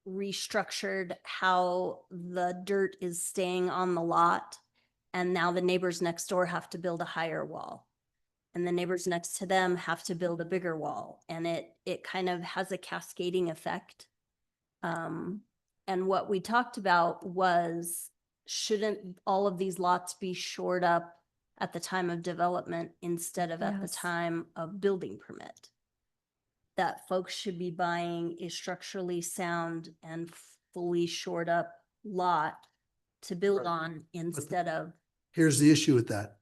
restructured how the dirt is staying on the lot. And now the neighbors next door have to build a higher wall. And the neighbors next to them have to build a bigger wall. And it kind of has a cascading effect. And what we talked about was, shouldn't all of these lots be shored up at the time of development instead of at the Yes. time of building permit? That folks should be buying a structurally sound and fully shored up lot to build on instead of. Here's the issue with that.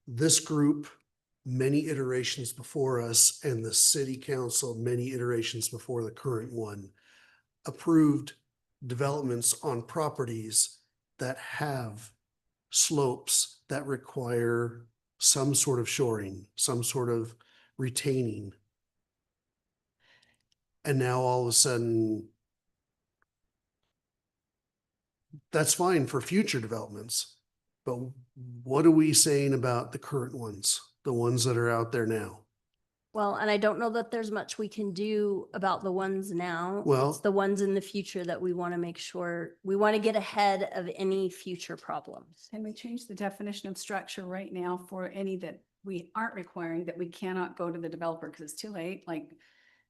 This group, many iterations before us, and the city council, many iterations before the current one, approved developments on properties that have slopes that require some sort of shoring, some sort of retaining. And now all of a sudden, that's fine for future developments. But what are we saying about the current ones, the ones that are out there now? Well, and I don't know that there's much we can do about the ones now. Well- It's the ones in the future that we want to make sure, we want to get ahead of any future problems. Can we change the definition of structure right now for any that we aren't requiring, that we cannot go to the developer because it's too late? Like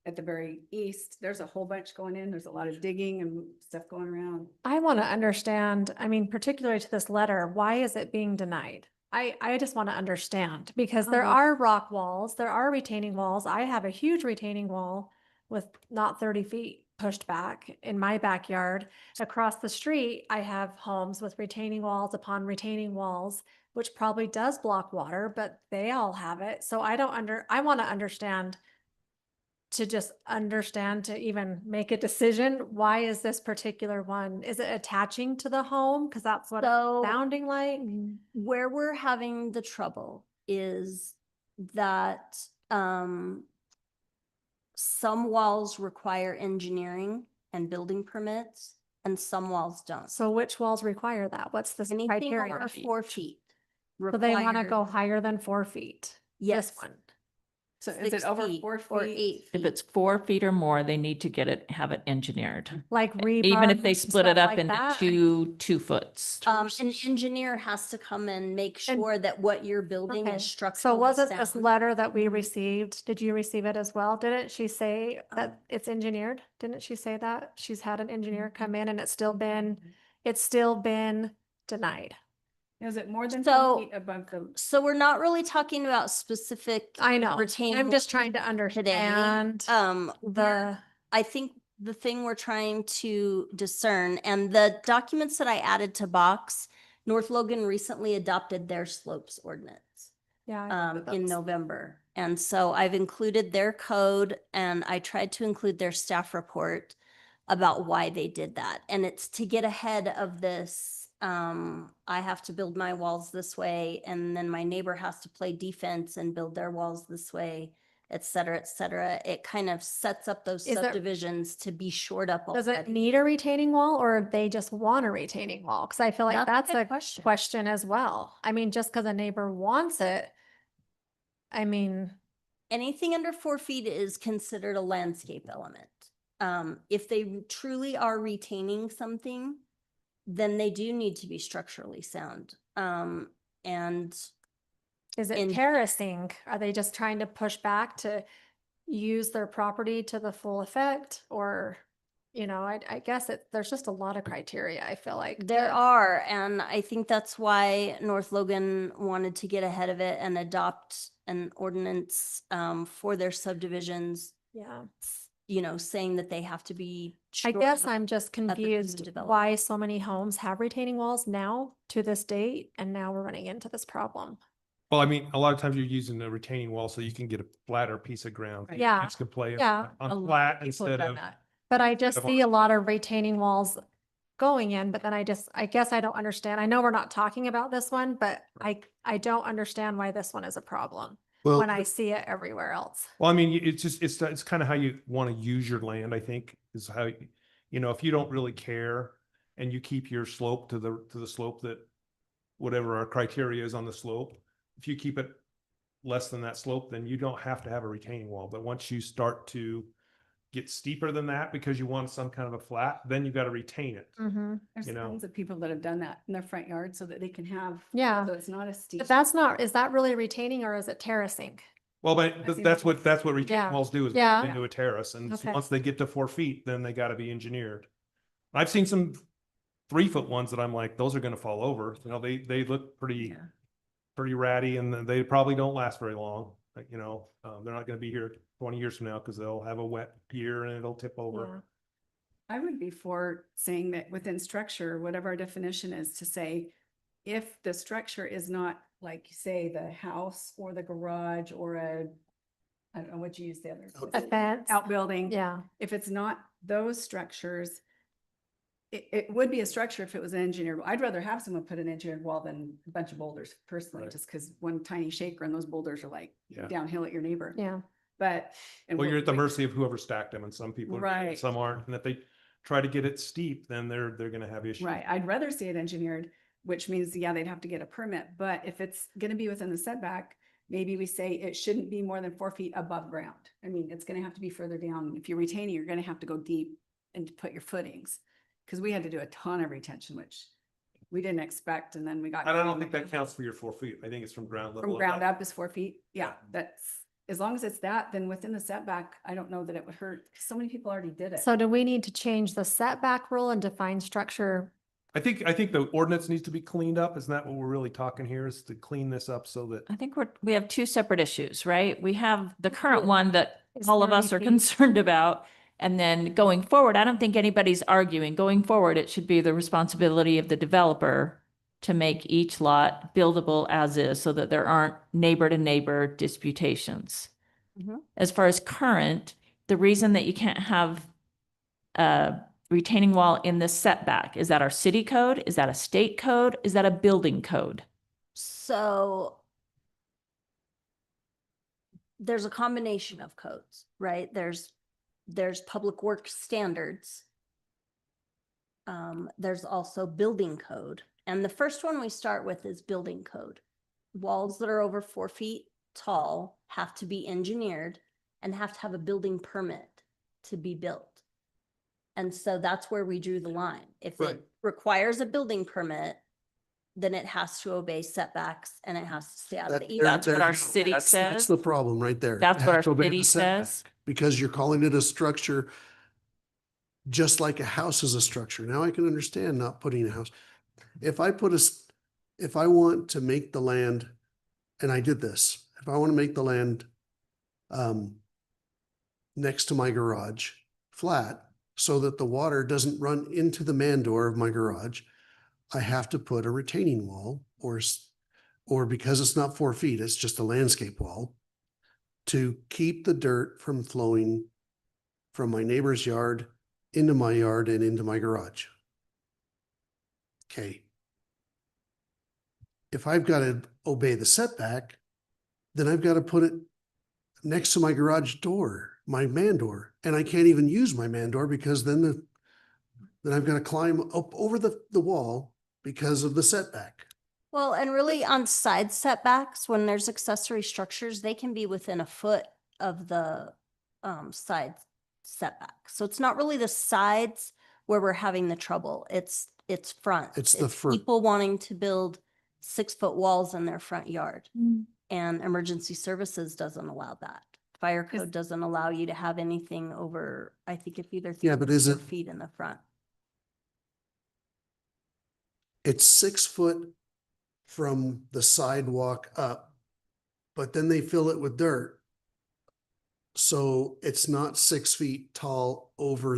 at the very east, there's a whole bunch going in. There's a lot of digging and stuff going around. I want to understand, I mean, particularly to this letter, why is it being denied? I just want to understand because there Uh-huh. are rock walls, there are retaining walls. I have a huge retaining wall with not 30 feet pushed back in my backyard. Across the street, I have homes with retaining walls upon retaining walls, which probably does block water, but they all have it. So I want to understand, to just understand, to even make a decision. Why is this particular one? Is it attaching to the home? Because that's what So- it's sounding like. Where we're having the trouble is that some walls require engineering and building permits and some walls don't. So which walls require that? What's the Anything criteria? over 4 feet. So they want to requires- go higher than 4 feet? Yes. This one. So is 6 it over feet 4 or feet? 8 If feet. it's 4 feet or more, they need to have it engineered. Like rebar? Even if they and split it stuff up like into that? two foots. An engineer has to come and make And- sure that what you're building Okay. is So structurally wasn't this sound. letter that we received, did you receive it as well? Didn't she say Um, that it's engineered? Didn't she say that? She's had an engineer come in and it's still Mm-hmm. been denied. Is it more than So- 4 feet above the? So we're not really talking about specific. I know. retaining I'm just trying to today. understand the, I think the thing we're trying to discern, and the documents that I added to Box, North Logan recently adopted their slopes ordinance yeah. I know that in was- November. And so I've included their code and I tried to include their staff report about why they did that. And it's to get ahead of this. I have to build my walls this way and then my neighbor has to play defense and build their walls this way, et cetera, et cetera. It kind of sets up those Is there- subdivisions to be shored up Does it already. need a retaining wall or they just want a retaining wall? Cause I feel like That's that's a good a question. question as well. I mean, just cause a neighbor wants it, I mean, Anything under 4 feet is considered a landscape element. If they truly are retaining something, then they do need to be structurally sound. And is it In- terracing? Are they just trying to push back to use their property to the full effect? Or, I guess there's just a lot of criteria, I feel like. there to- are, and I think that's why North Logan wanted to get ahead of it and adopt an ordinance for their subdivisions, Yeah. saying that they have to be. I shored guess up. I'm just time of confused development. why so many homes have retaining walls now to this date, and now we're running into this problem. Well, I mean, a lot of times you're using a retaining wall so you can get a flatter piece of ground. Right. Yeah, Kids can play yeah. A on lot flat of people have instead done of. that. But I just of see a lot of retaining walls going in, but then I guess I don't understand. I know we're not talking about this one, but I don't understand why this one is a problem Well, when I see it everywhere else. Well, I mean, it's just, it's kind of how you want to use your land, I think, is how, you know, if you don't really care and you keep your slope to the slope that whatever our criteria is on the slope, if you keep it less than that slope, then you don't have to have a retaining wall. But once you start to get steeper than that because you want some kind of a flat, then you got to retain it. There's You know. tons of people that have done that in their front yard so that they can have. Yeah. So it's not a steep. But that's not, is that really retaining or is it terracing? Well, but I've seen that's that. what retaining Yeah. walls do is Yeah. into a terrace. And Okay. once they get to 4 feet, then they got to be engineered. I've seen some 3-foot ones that I'm like, those are going to fall over. You know, they look pretty ratty and they probably don't last very long. Like, you know, they're not going to be here 20 years from now because they'll have a wet year and it'll tip over. I would be for saying that within structure, whatever our definition is, to say, if the structure is not like, say, the house or the garage or I don't know what you use the other. A fence? Outbuilding. Yeah. If it's not those structures, it would be a structure if it was an engineered. I'd rather have someone put an engineered wall than a bunch of boulders personally, Right. just because one tiny shaker and those boulders are like Yeah. downhill at your neighbor. Yeah. But. and Well, you're at the we- mercy of whoever stacked them and some people, are, Right. some aren't. And if they try to get it steep, then they're going to have issues. Right, I'd rather see it engineered, which means, yeah, they'd have to get a permit, but if it's gonna be within the setback, maybe we say it shouldn't be more than 4 feet above ground. I mean, it's gonna have to be further down. If you're retaining, you're gonna have to go deep and put your footings. Cause we had to do a ton of retention, which we didn't expect, and then we got. And I don't think that counts for your 4 feet. I think it's from ground level. From ground up is 4 feet, yeah, that's, as long as it's that, then within the setback, I don't know that it would hurt, 'cause so many people already did it. So do we need to change the setback rule and define structure? I think the ordinance needs to be cleaned up. Isn't that what we're really talking here, is to clean this up so that. I think we have two separate issues, right? We have the current one that Is all of 30 us are feet. concerned about. And then going forward, I don't think anybody's arguing. Going forward, it should be the responsibility of the developer to make each lot buildable as is so that there aren't neighbor to neighbor disputations. Mhm. As far as current, the reason that you can't have a retaining wall in the setback, is that our city code? Is that a state code? Is that a building code? So there's a combination of codes, right? There's public works standards. There's also building code. And the first one we start with is building code. Walls that are over 4 feet tall have to be engineered and have to have a building permit to be built. And so that's where we drew the line. If Right. it requires a building permit, then it has to obey setbacks and it has to stay out of the easement. That's what our city That's says. the problem right there. That's It what has to our obey city the setback, says. because you're calling it a structure, just like a house is a structure. Now I can understand not putting a house. If I if I want to make the land, and I did this, if I want to make the land next to my garage flat so that the water doesn't run into the man door of my garage, I have to put a retaining wall or because it's not 4 feet, it's just a landscape wall to keep the dirt from flowing from my neighbor's yard into my yard and into my garage. Okay. If I've got to obey the setback, then I've got to put it next to my garage door, my man door, and I can't even use my man door because then I've got to climb up over the wall because of the setback. Well, and really on side setbacks, when there's accessory structures, they can be within a foot of the side setback. So it's not really the sides where we're having the trouble. It's front. It's the front. People wanting to build 6-foot walls in their front yard. And emergency services doesn't allow that. Fire code doesn't allow you to have anything over, I think it's either Yeah, but is 3 it- feet in the front. It's 6 foot from the sidewalk up, but then they fill it with dirt. So it's not 6 feet tall over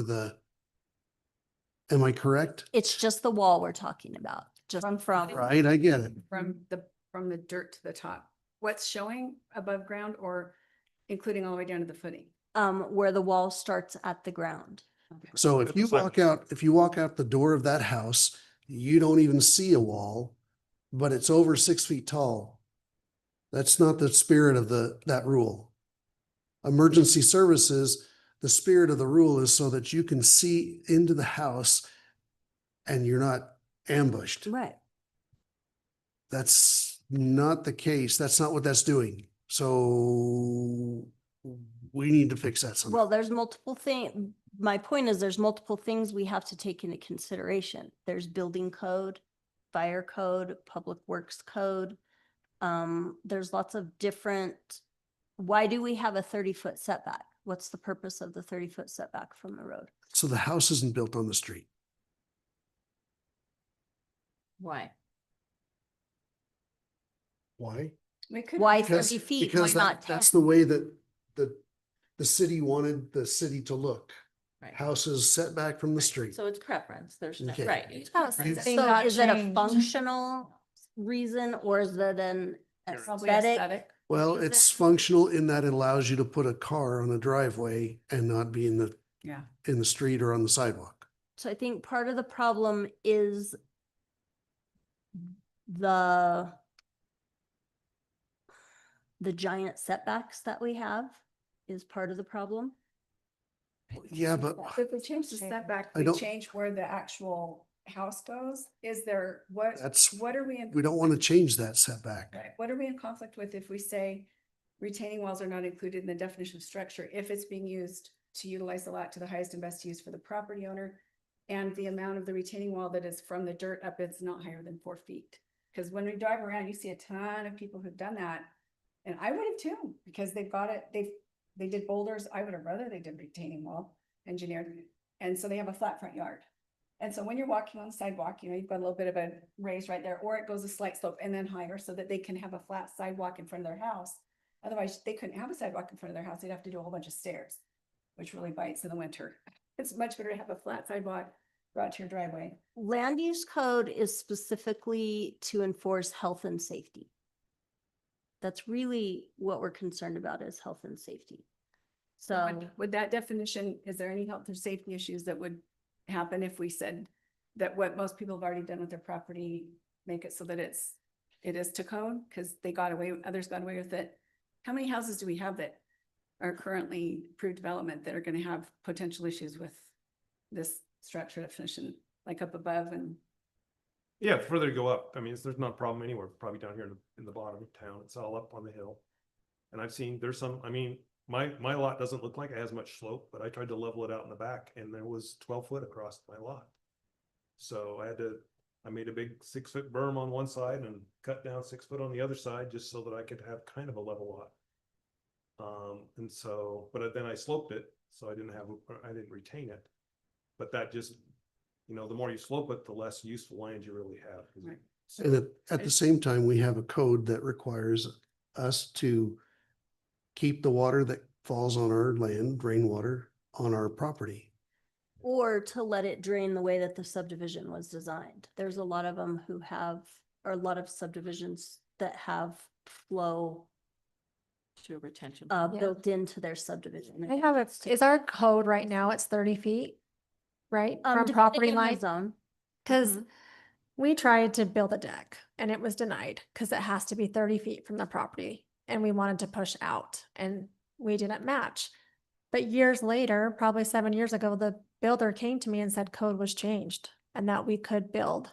am I correct? It's just the wall we're talking about, just from. Right, I get it. From the dirt to the top, what's showing above ground or including all the way down to the footing? Where the wall starts at the ground. So if you walk out the door of that house, you don't even see a wall, but it's over 6 feet tall. That's not the spirit of that rule. Emergency services, the spirit of the rule is so that you can see into the house and you're not ambushed. Right. That's not the case. That's not what that's doing. So we need to fix that somehow. Well, there's multiple things. My point is there's multiple things we have to take into consideration. There's building code, fire code, public works code. There's lots of different, why do we have a 30-foot setback? What's the purpose of the 30-foot setback from the road? So the house isn't built on the street. Why? Why? We could. Why Because, 30 feet? Why because not 10? that's the way that the city wanted the city to look. Right. Houses set back from the street. So it's preference. There's no, Okay. right. It's preference. Thing So got is it a changed. functional reason or is it an Probably aesthetic? aesthetic. Well, Is it's it- functional in that it allows you to put a car on a driveway and not be in Yeah. the street or on the sidewalk. So I think part of the problem is the giant setbacks that we have is part of the problem. Yeah, but So if we change the setback, I we don't- change where the actual house goes, is there, what that's, are we in? we don't want to change that setback. Right, what are we in conflict with if we say retaining walls are not included in the definition of structure if it's being used to utilize the lot to the highest and best use for the property owner? And the amount of the retaining wall that is from the dirt up, it's not higher than 4 feet. Because when we drive around, you see a ton of people who've done that. And I would have too, because they've got it, they did boulders. I would have rather they did retaining wall engineered. And so they have a flat front yard. And so when you're walking on the sidewalk, you've got a little bit of a raise right there, or it goes a slight slope and then higher so that they can have a flat sidewalk in front of their house. Otherwise, they couldn't have a sidewalk in front of their house. They'd have to do a whole bunch of stairs, which really bites in the winter. It's much better to have a flat sidewalk brought to your driveway. Land use code is specifically to enforce health and safety. That's really what we're concerned about is health and safety. So Would that definition, is there any health or safety issues that would happen if we said that what most people have already done with their property, make it so that it is to code? Because others got away with it. How many houses do we have that are currently approved development that are going to have potential issues with this structure definition, like up above and? Yeah, the further you go up, I mean, there's not a problem anywhere, probably down here in the bottom of town, it's all up on the hill. And I've seen, there's some, I mean, my lot doesn't look like it has much slope, but I tried to level it out in the back and there was 12 foot across my lot. So I made a big 6 foot berm on one side and cut down 6 foot on the other side, just so that I could have kind of a level lot. And so, but then I sloped it, so I didn't retain it. But that just, the more you slope it, the less useful land you really have. Right. And at the same time, we have a code that requires us to keep the water that falls on our land, rainwater, on our property. or to let it drain the way that the subdivision was designed. There's a lot of them who have, or a lot of subdivisions that have flow To a retention. Yeah. built into their subdivision. I have it, is our code right now, it's 30 feet, right? From Depending property on the line? zone. Because Mhm. we tried to build a deck and it was denied because it has to be 30 feet from the property. And we wanted to push out and we didn't match. But years later, probably 7 years ago, the builder came to me and said code was changed and that we could build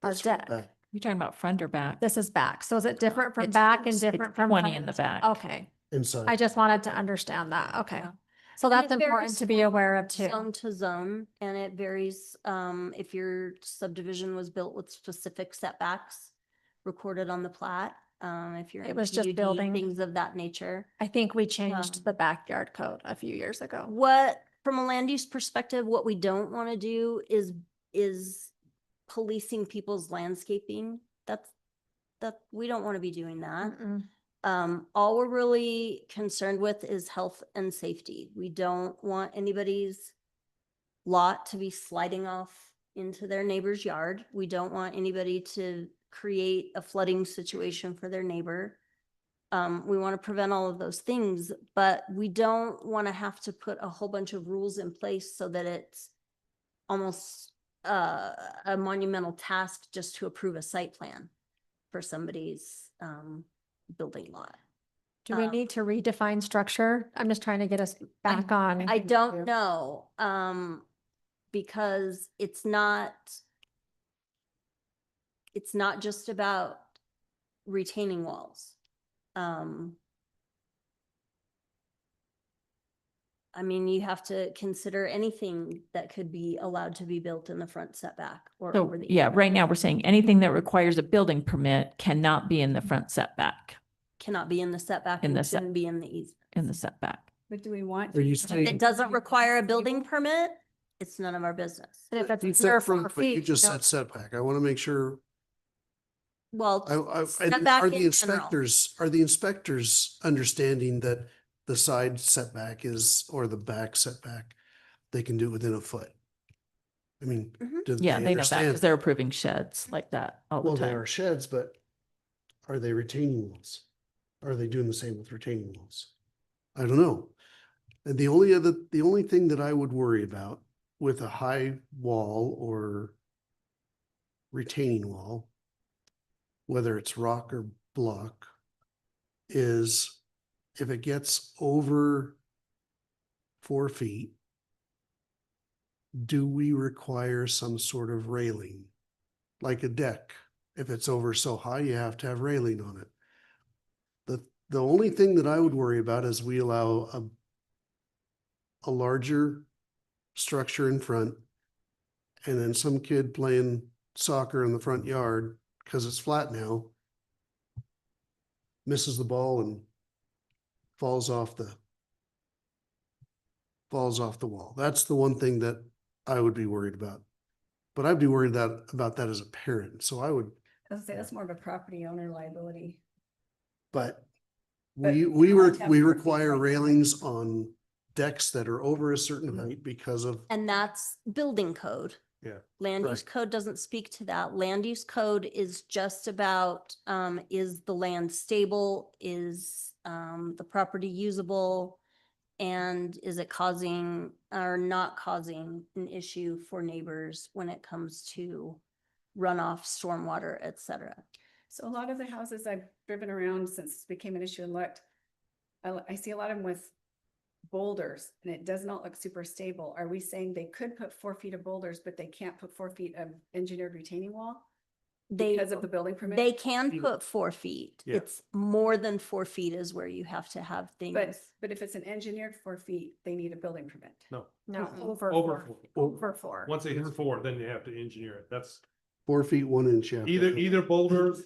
our That's deck. You're talking about front or back? This is back. So is it different from It's- back and it's different from? 20 front? in the back. Okay. Inside. I just wanted to understand that. Okay. Yeah. So And that's it varies important to be aware of too. Zone to zone, and it varies, if your subdivision was built with specific setbacks recorded on the plat, if you're. It in was just PUD, building. Things of that nature. I think we changed Um, the backyard code a few years ago. What, from a land use perspective, what we don't want to do is policing people's landscaping. We don't want to be doing that. Mm-mm. All we're really concerned with is health and safety. We don't want anybody's lot to be sliding off into their neighbor's yard. We don't want anybody to create a flooding situation for their neighbor. We want to prevent all of those things, but we don't want to have to put a whole bunch of rules in place so that it's almost a monumental task just to approve a site plan for somebody's building lot. Do we need to redefine structure? I'm just trying to get us back on. I don't know, because it's not just about retaining walls. I mean, you have to consider anything that could be allowed to be built in the front setback or So, over the. yeah, right now we're saying anything that requires a building permit cannot be in the front setback, Cannot be in the setback In and the set- shouldn't be in the easement. in the setback. But do we want? Are you If saying? it doesn't require a building permit, it's none of our business. And if it's You under said 4 front, but you feet, just no. said setback. I want to make sure. Well, And setback are in the general. inspectors understanding that the side setback is, or the back setback, they can do it within a foot? I mean, Mhm. do Yeah, they know that understand? because they're approving sheds like that all Well, the they time. are sheds, but are they retaining walls? Are they doing the same with retaining walls? I don't know. And the only thing that I would worry about with a high wall or retaining wall, whether it's rock or block, is if it gets over 4 feet, do we require some sort of railing? Like a deck? If it's over so high, you have to have railing on it. The only thing that I would worry about is we allow a larger structure in front, and then some kid playing soccer in the front yard, because it's flat now, misses the ball and falls off the wall. That's the one thing that I would be worried about. But I'd be worried about that as a parent, so I would, I was say that's more of a property owner liability. but But we you want to have 4 feet require right now. railings on decks that are over a certain height because of, And that's building code. Yeah. Land use Right. code doesn't speak to that. Land use code is just about, is the land stable? Is, the property usable? And is it causing or not causing an issue for neighbors when it comes to runoff, stormwater, et cetera? So a lot of the houses I've driven around since it became an issue and looked, I see a lot of them with boulders and it does not look super stable. Are we saying they could put 4 feet of boulders, but they can't put 4 feet of engineered retaining wall because of the building permit? They can put 4 feet. Yeah. It's more than 4 feet is where you have to have things. But if it's an engineered 4 feet, they need a building permit. No, No, Mm-mm. over over 4. 4. Over 4. Once it hits 4, then you have to engineer it. That's 4 feet, 1 inch. you have to- either boulders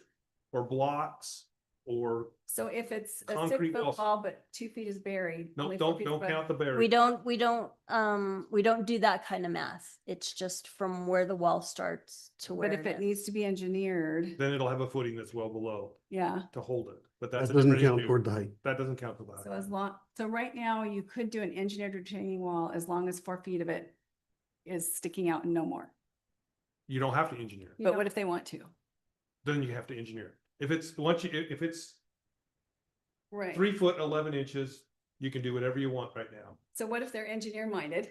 or blocks or, So if it's a Concrete 6 foot walls. wall, but 2 feet is buried. no, only 4 don't feet is above- count the berries. We don't do that kind of math. It's just from where the wall starts to where But if it is. needs to be engineered, Then it'll have a footing that's well below yeah. to hold it, but that's That a doesn't different count issue. toward the height. That doesn't count for that. So as long, so right now you could do an engineered retaining wall as long as 4 feet of it is sticking out and no more. You don't have to engineer it. But what if they want to? Then you have to engineer it. If it's if it's Right. 3 foot 11 inches, you can do whatever you want right now. So what if they're engineer minded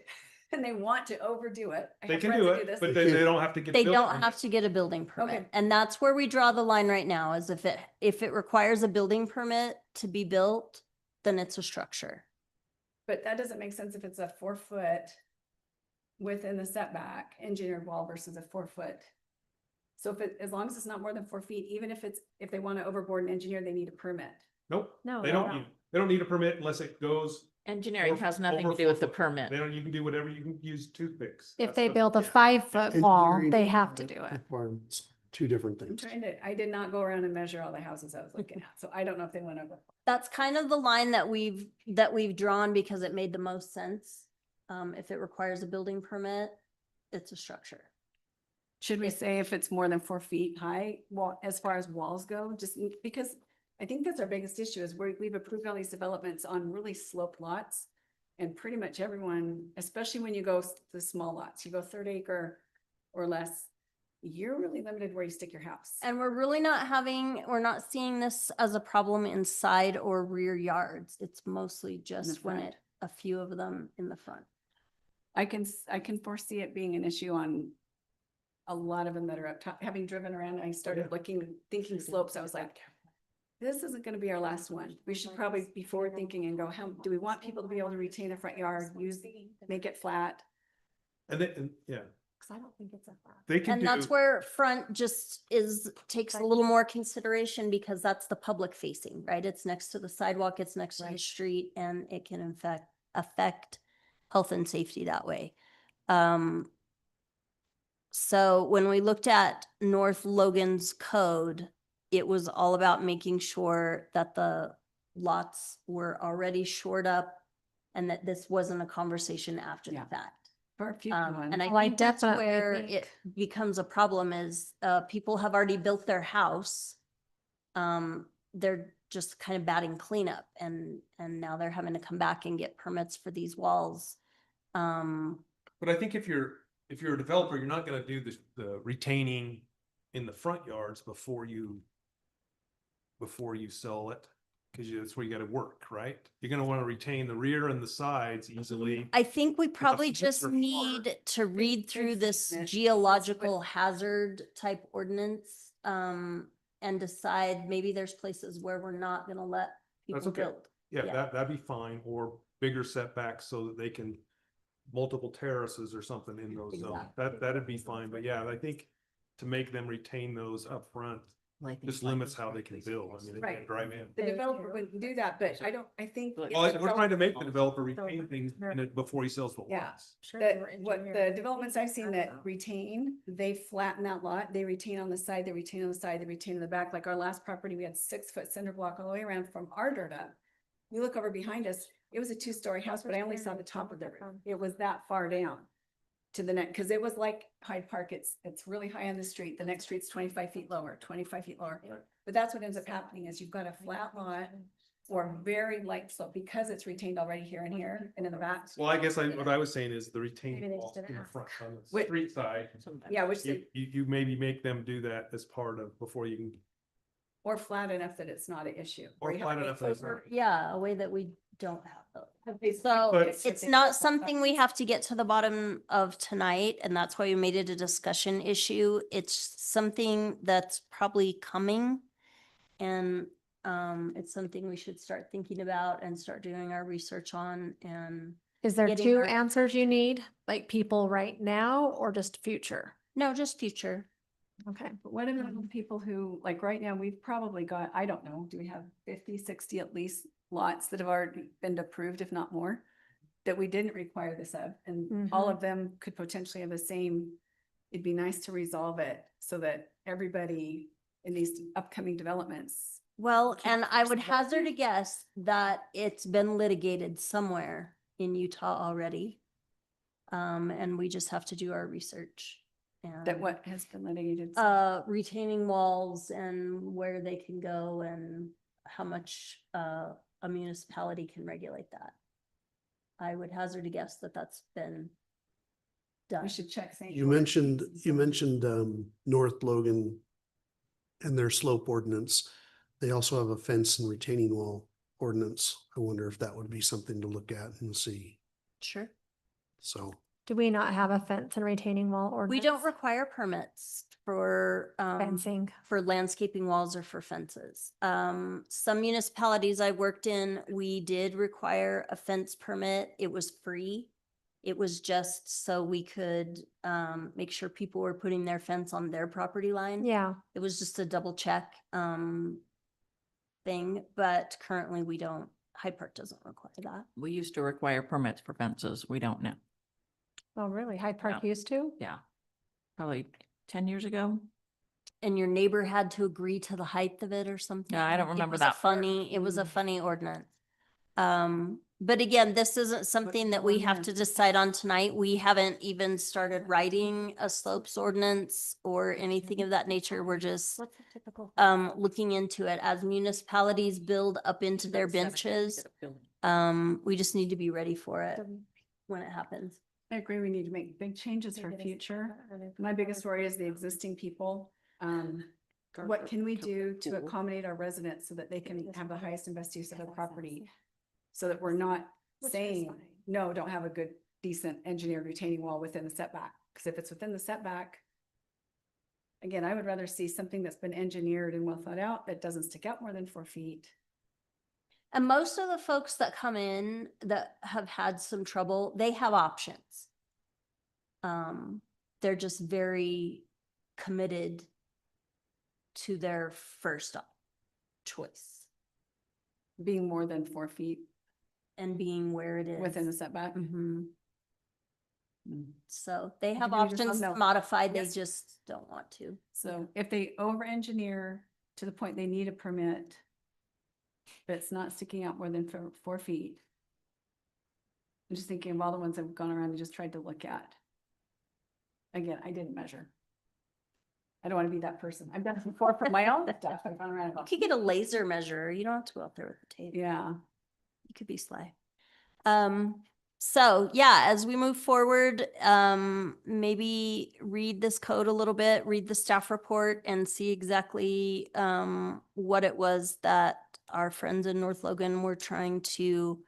and they want to overdo it? I They have can friends do that it, this. but they don't have to get. They built don't permit. have to get a building permit. Okay. And that's where we draw the line right now is if it requires a building permit to be built, then it's a structure. But that doesn't make sense if it's a 4 foot within the setback engineered wall versus a 4 foot. So as long as it's not more than 4 feet, even if they want to overboard an engineer, they need a permit. Nope, No, they don't need a permit unless it goes. Engineering over- has nothing to over do 4 with the foot. permit. They don't, you can do whatever, you can use toothpicks. If That's they the- build a yeah. 5-foot wall, Engineering they have to do it. requirements, 2 different I'm things. trying to, I did not go around and measure all the houses I was looking at, so I don't know if they went over. That's kind of the line that we've drawn because it made the most sense. If it requires a building permit, it's a structure. Should we say if it's more than 4 feet high, well, as far as walls go, just because I think that's our biggest issue is we've approved all these developments on really sloped lots. And pretty much everyone, especially when you go the small lots, you go 1/3 acre or less, you're really limited where you stick your house. And we're not seeing this as a problem inside or rear yards. It's mostly just when front. a few of them in the front. I can foresee it being an issue on a lot of them that are up top. Having driven around, I started thinking slopes. I was like, this isn't gonna be our last one. We should probably be forward thinking and go, how, do we want people to be able to retain their front yard, make it flat? And then, yeah, Cause I don't think it's a flat. they can And do. that's where front just takes a little more consideration because that's the public facing, right? It's next to the sidewalk, it's next to the Right. street, and it can in fact affect health and safety that way. So when we looked at North Logan's code, it was all about making sure that the lots were already shored up and that this wasn't a conversation after the Yeah. fact. For a future one. And I Well, I think that's definitely where think- it becomes a problem is, people have already built their house. They're just kind of batting cleanup and now they're having to come back and get permits for these walls. But I think if you're a developer, you're not gonna do the retaining in the front yards before you sell it. Cause that's where you gotta work, right? You're gonna wanna retain the rear and the sides easily. I think we probably fence just or need to read through this Fence. geological hazard type ordinance, and decide maybe there's places where we're not gonna let That's people okay. build. Yeah, Yeah. that'd be fine, or bigger setbacks so that they can multiple terraces or something in those zones. Exactly. That'd be fine, but yeah, I think to make them retain those up front just limits how they can build. I mean, they Right. can't drive in. The developer wouldn't do that, but I think. if Well, the we're trying to make the developer- developer retain things in it before he sells the Yeah. lots. Sure, That they were what the engineered. developments I've seen I that don't know. retain, they flatten that lot, they retain on the side, they retain on the side, they retain in the back. Like our last property, we had 6 foot cinder block all the way around from our dirt up. You look over behind us, it was a 2-story house, but I only saw the top of the roof. It was that far down to the next, because it was like Hyde Park, it's really high on the street. The next street's 25 feet lower, 25 feet lower. But that's what ends up happening is you've got a flat lot or very light slope because it's retained already here and here and in the back. Well, I guess what I was saying is the retaining Maybe they wall just didn't in the ask. front on the Wait. street side. Yeah, which You maybe make them do that as part of, before you can, or flat enough that it's not an issue. or where you have flat to enough wait that it's for- not. Yeah, a way that we don't have. It's- So But- it's not something we have to get to the bottom of tonight, and that's why we made it a discussion issue. It's something that's probably coming. And it's something we should start thinking about and start doing our research on and Is there getting two our- answers you need? Like people right now or just future? no, just future. Okay. But what about the people who, like right now, we've probably got, I don't know, do we have 50, 60 at least lots that have already been approved, if not more? That we didn't require this of, and all Mhm. of them could potentially have the same. It'd be nice to resolve it so that everybody in these upcoming developments. Well, keep and I would enforcing that. hazard a guess that it's been litigated somewhere in Utah already. And we just have to do our research. That and, what has been litigated. retaining walls and where they can go and how much, a municipality can regulate that. I would hazard a guess that that's been done. We should check. St. You George. mentioned North Logan and their slope ordinance. They also have a fence and retaining wall ordinance. I wonder if that would be something to look at and see. Sure. So Do we not have a fence and retaining wall or? We don't require permits for, Fencing. for landscaping walls or for fences. Some municipalities I worked in, we did require a fence permit. It was free. It was just so we could, make sure people were putting their fence on their property line. Yeah. It was just a double check, thing, but currently we don't, Hyde Park doesn't require that. We used to require permits for fences. We don't now. Oh, really? Hyde Park used to? Yeah. Probably 10 years ago. And your neighbor had to agree to the height of it or something? Yeah, I don't It remember was a that part. Funny, it was a funny ordinance. But again, this isn't something that we have to decide on tonight. We haven't even started writing a slopes ordinance or anything of that nature. We're just What's a typical? looking into it as municipalities build up into their benches. We just need to be ready for it when it happens. I agree, we need to make big changes for future. My biggest worry is the existing people. What can we do to accommodate our residents so that they can have the highest and best use of their property? So that we're not saying, no, don't have a good, decent engineered retaining wall within the setback. Because if it's within the setback, again, I would rather see something that's been engineered and well thought out that doesn't stick out more than 4 feet. And most of the folks that come in that have had some trouble, they have options. They're just very committed to their first choice Being more than 4 feet and being where it is. within the setback. Mhm. So they have Maybe we just options don't to know. modify, they Yes. just don't want to. So if they over-engineer to the point they need a permit, but it's not sticking out more than 4 feet. I'm just thinking of all the ones I've gone around and just tried to look at. Again, I didn't measure. I don't want to be that person. I've done it before for my own stuff. I've gone around and You gone, could get a laser measure. You don't have to go out there with the tape. yeah. You could be sly. So yeah, as we move forward, maybe read this code a little bit, read the staff report and see exactly what it was that our friends in North Logan were trying to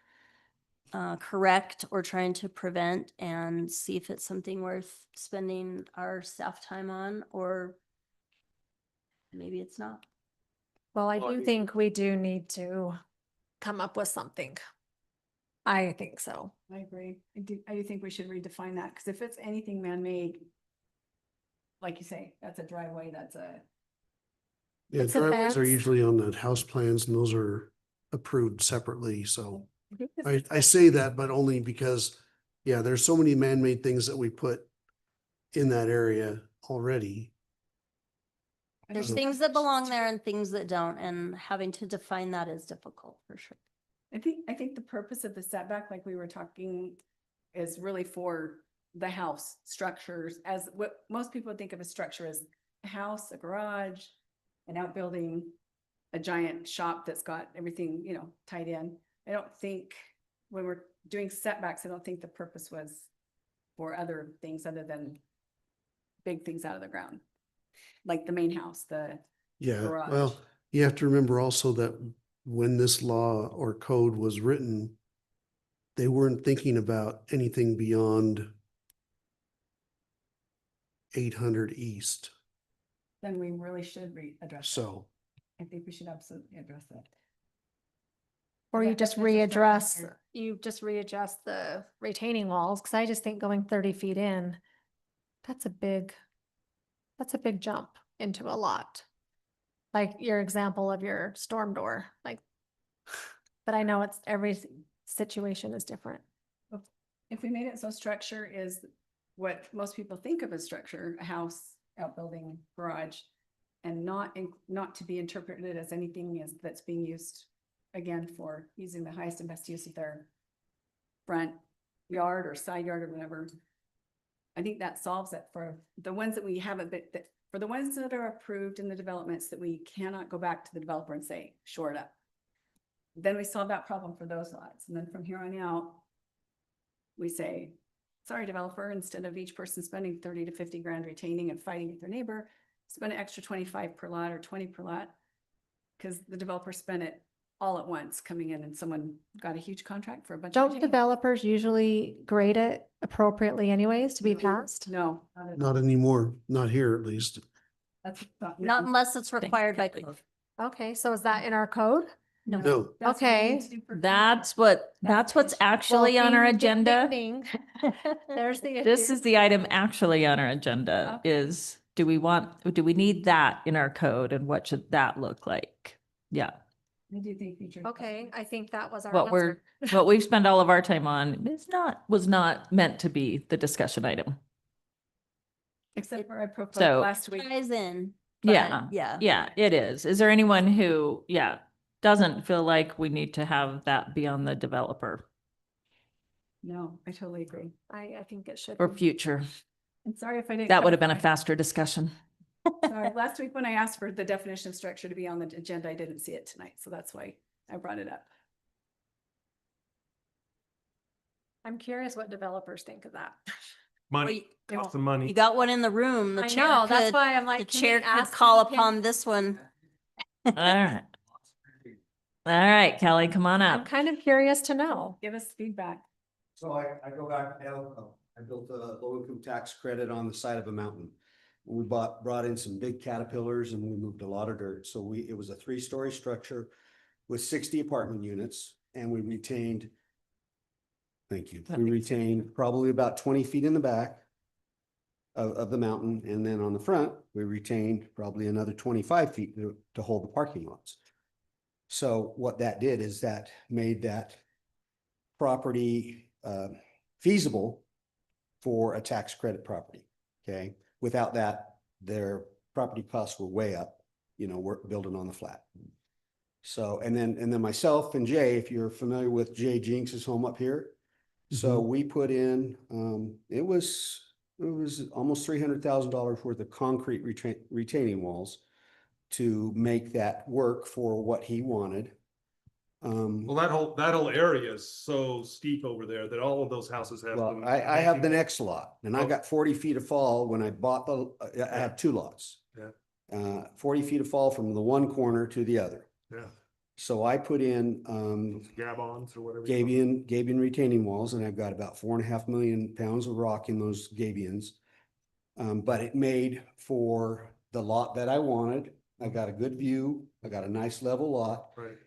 correct or trying to prevent, and see if it's something worth spending our staff time on, or maybe it's not. Well, I Well, I do mean- think we do need to come up with something. I think so. I agree. I do think we should redefine that, because if it's anything man-made, like you say, that's a driveway, that's a, Yeah, It's a driveways are fence. usually on the house plans and those are approved separately, so. I I say that, but only because, yeah, there's so many man-made things that we put in that area already. There's Mhm. things that belong there and things that don't, and having to define that is difficult for sure. I think the purpose of the setback, like we were talking, is really for the house structures, as what most people think of a structure as a house, a garage, an outbuilding, a giant shop that's got everything, tied in. I don't think when we're doing setbacks, I don't think the purpose was for other things other than big things out of the ground. Like the main house, Yeah, Garage. well, you have to remember also that when this law or code was written, they weren't thinking about anything beyond 800 east. then we really should address that. So, I think we should absolutely address that. Or That you just definition structure readdress, here. you just readjust the retaining walls, because I just think going 30 feet in, that's a big jump into a lot. Like your example of your storm door, like, but I know it's every situation is different. If we made it so structure is what most people think of as structure, a house, outbuilding, garage, and not to be interpreted as anything that's being used, again, for using the highest and best use of their front yard or side yard or whatever. I think that solves it for the ones that we haven't, for the ones that are approved in the developments that we cannot go back to the developer and say, shore it up. Then we solve that problem for those lots. And then from here on out, we say, sorry, developer, instead of each person spending 30 to 50 grand retaining and fighting with their neighbor, spend an extra 25 per lot or 20 per lot. Because the developer spent it all at once coming in and someone got a huge contract for a bunch of. Don't retaining. developers usually grade it appropriately anyways to be passed? No. not anymore, not here at least. That's Not unless it's Thanks, required by Kathy. code. Okay, so is that in our code? No, That's what we need Okay. to do for That's future. what's Well, actually on our Well, ding, ding, agenda. ding, ding. There's the This issue. is the item actually on our agenda Okay. is, do we need that in our code and what should that look like? Yeah, I do think future. Okay, I think that was our what answer. what we've spent all of our time on was not meant to be the discussion item. Except for I proposed So- last week. Ties in. but Yeah, Yeah. yeah, it is. Is there anyone who, doesn't feel like we need to have that be on the developer No, I totally agree. I think it should. for be. future? I'm sorry if I didn't. That would have been a clarify. faster discussion. Sorry, last week when I asked for the definition of structure to be on the agenda, I didn't see it tonight, so that's why I brought it up. I'm curious what developers think of that. Money, They cost won't- of You money. got one in the room. The I chair know, that's could, why I'm the like, can we chair could ask call if you can- upon this one. All right. All right, Kelly, come on I'm up. kind of curious to know. Give us feedback. So I go back now, I built a low income tax credit on the side of a mountain. We brought in some big caterpillars and we moved a lot of dirt. So it was a 3-story structure with 60 apartment units and we retained. Thank you. We retained probably about 20 feet in the back of the mountain. And then on the front, we retained probably another 25 feet to hold the parking lots. So what that did is that made that property feasible for a tax credit property, okay? Without that, their property costs were way up, we're building on the flat. So, and then myself and Jay, if you're familiar with Jay Jinx's home up here. So we put in, it was almost $300,000 worth of concrete retaining walls to make that work for what he wanted. Well, that whole area is so steep over there that all of those houses have. Well, them I have the making- next lot and I Oh. got 40 feet of fall when I bought I had 2 lots. Yeah. 40 feet of fall from the one corner to the other. Yeah, So I put in, Gabons or whatever. you call them. gabion retaining walls and I've got about 4.5 million pounds of rock in those gabions. But it made for the lot that I wanted. I got a good view. I got a nice level lot. Right.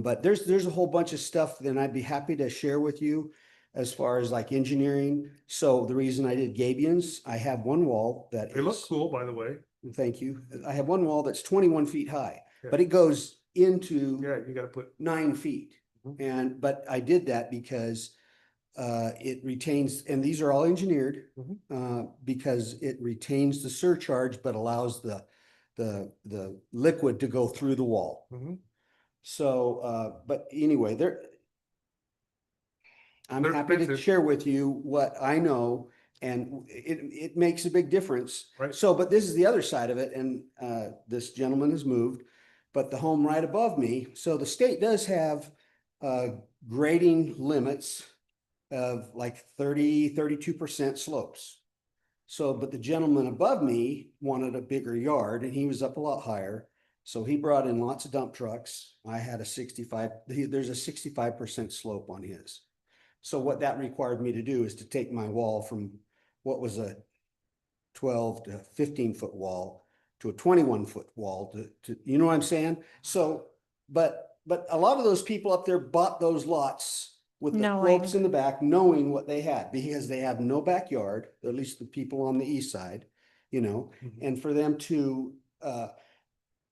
But there's a whole bunch of stuff that I'd be happy to share with you as far as like engineering. So the reason I did gabions, I have one wall that They look is, cool, by the way. thank you. I have one wall that's 21 feet high, Yeah. but it goes into Yeah, you gotta put, 9 feet. Mhm. But I did that because it retains, and these are all engineered, because it retains the surcharge, but allows the liquid to go through the wall. Mhm. So, but anyway, I'm They're happy to expensive. share with you what I know, and it makes a big difference. Right. So, but this is the other side of it, and this gentleman has moved, but the home right above me, so the state does have grading limits of like 32% slopes. So, but the gentleman above me wanted a bigger yard and he was up a lot higher. So he brought in lots of dump trucks. I had there's a 65% slope on his. So what that required me to do is to take my wall from what was a 12 to 15-foot wall to a 21-foot wall to, you know what I'm saying? So, but a lot of those people up there bought those lots with the Knowing. slopes in the back, knowing what they had, because they have no backyard, at least the people on the east side, Mhm. and for them to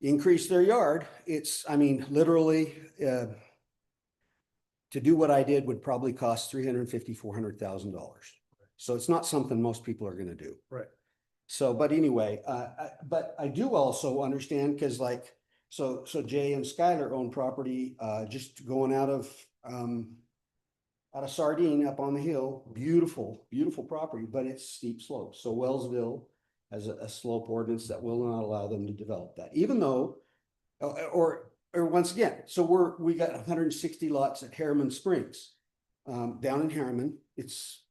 increase their yard, literally, to do what I did would probably cost $350,000, $400,000. So it's not something most people are gonna do. Right. So, but anyway, but I do also understand, because so Jay and Skylar own property, just going out of Sardine up on the hill, beautiful, beautiful property, but it's steep slopes. So Wellsville has a slope ordinance that will not allow them to develop that, even though, or once again, so we got 160 lots at Harriman Springs. Down in Harriman, it's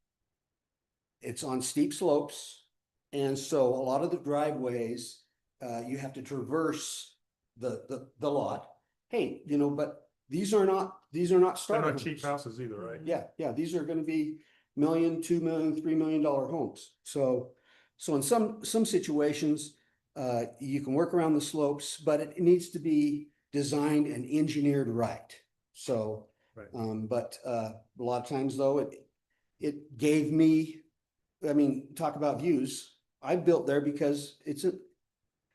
on steep slopes. And so a lot of the driveways, you have to traverse the lot. Hey, but these are not They're starter not cheap homes. houses either, right? Yeah, these are gonna be $1 million, $2 million, $3 million homes. So in some situations, you can work around the slopes, but it needs to be designed and engineered right. So, Right. but a lot of times though, it gave me, talk about views. I built there because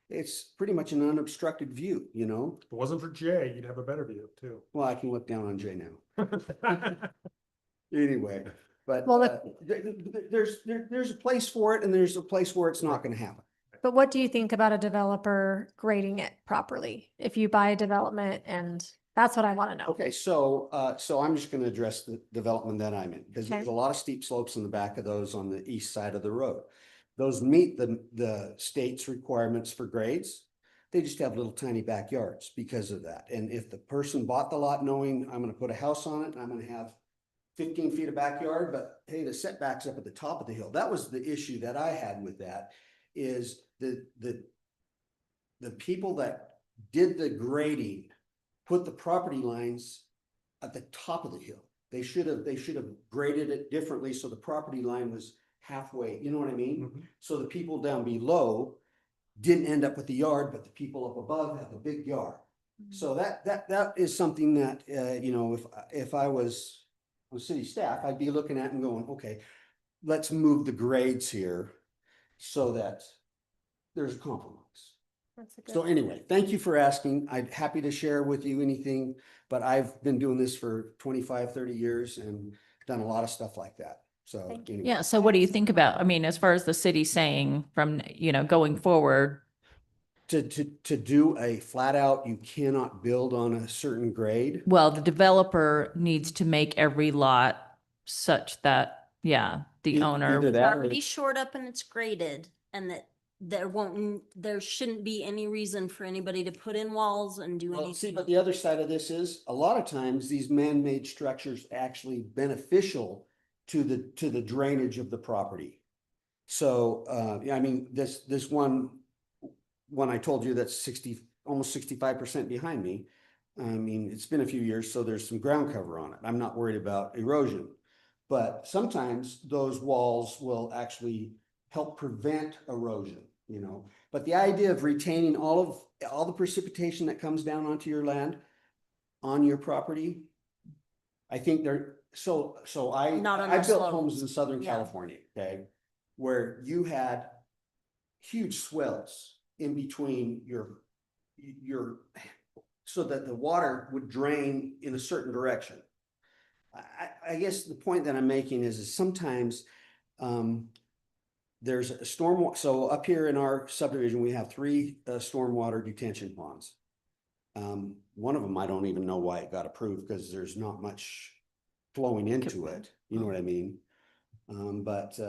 it's pretty much an unobstructed view, If it wasn't for Jay, you'd have a better view too. Well, I can look down on Jay now. Anyway, but Well, there's a place for it and there's a place where it's not gonna happen. But what do you think about a developer grading it properly? If you buy a development, and that's what I want to know. Okay, so I'm just gonna address the development that I'm in, because there's Okay. a lot of steep slopes in the back of those on the east side of the road. Those meet the state's requirements for grades. They just have little tiny backyards because of that. And if the person bought the lot knowing I'm gonna put a house on it, and I'm gonna have 15 feet of backyard, but hey, the setback's up at the top of the hill. That was the issue that I had with that, is the people that did the grading put the property lines at the top of the hill. They should have graded it differently so the property line was halfway, you know what I mean? Mhm. So the people down below didn't end up with the yard, but the people up above have a big yard. So that is something that, you know, if I was on city staff, I'd be looking at and going, okay, let's move the grades here so that there's a compromise. That's a good So anyway, thank you for asking. I'm happy to share with you anything, but I've been doing this for 25, 30 years and done a lot of stuff like that. So Thank you. anyway. Yeah, so what do you think about, I mean, as far as the city saying from, going forward? To do a flat out, you cannot build on a certain grade. Well, the developer needs to make every lot such that, the Either owner. that or- Property shored up and it's graded, and that there shouldn't be any reason for anybody to put in walls and do Well, see, anything. but the other side of this is, a lot of times, these man-made structures actually beneficial to the drainage of the property. So, yeah, I mean, this one I told you that's almost 65% behind me. I mean, it's been a few years, so there's some ground cover on it. I'm not worried about erosion. But sometimes those walls will actually help prevent erosion, you know. But the idea of retaining all the precipitation that comes down onto your land, on your property, I think so Not on I the built slopes. homes in Southern Yeah. California, okay? Where you had huge swells in between your so that the water would drain in a certain direction. I guess the point that I'm making is sometimes there's a so up here in our subdivision, we have 3 stormwater detention ponds. One of them, I don't even know why it got approved, because there's not much flowing into it. You know what I mean? But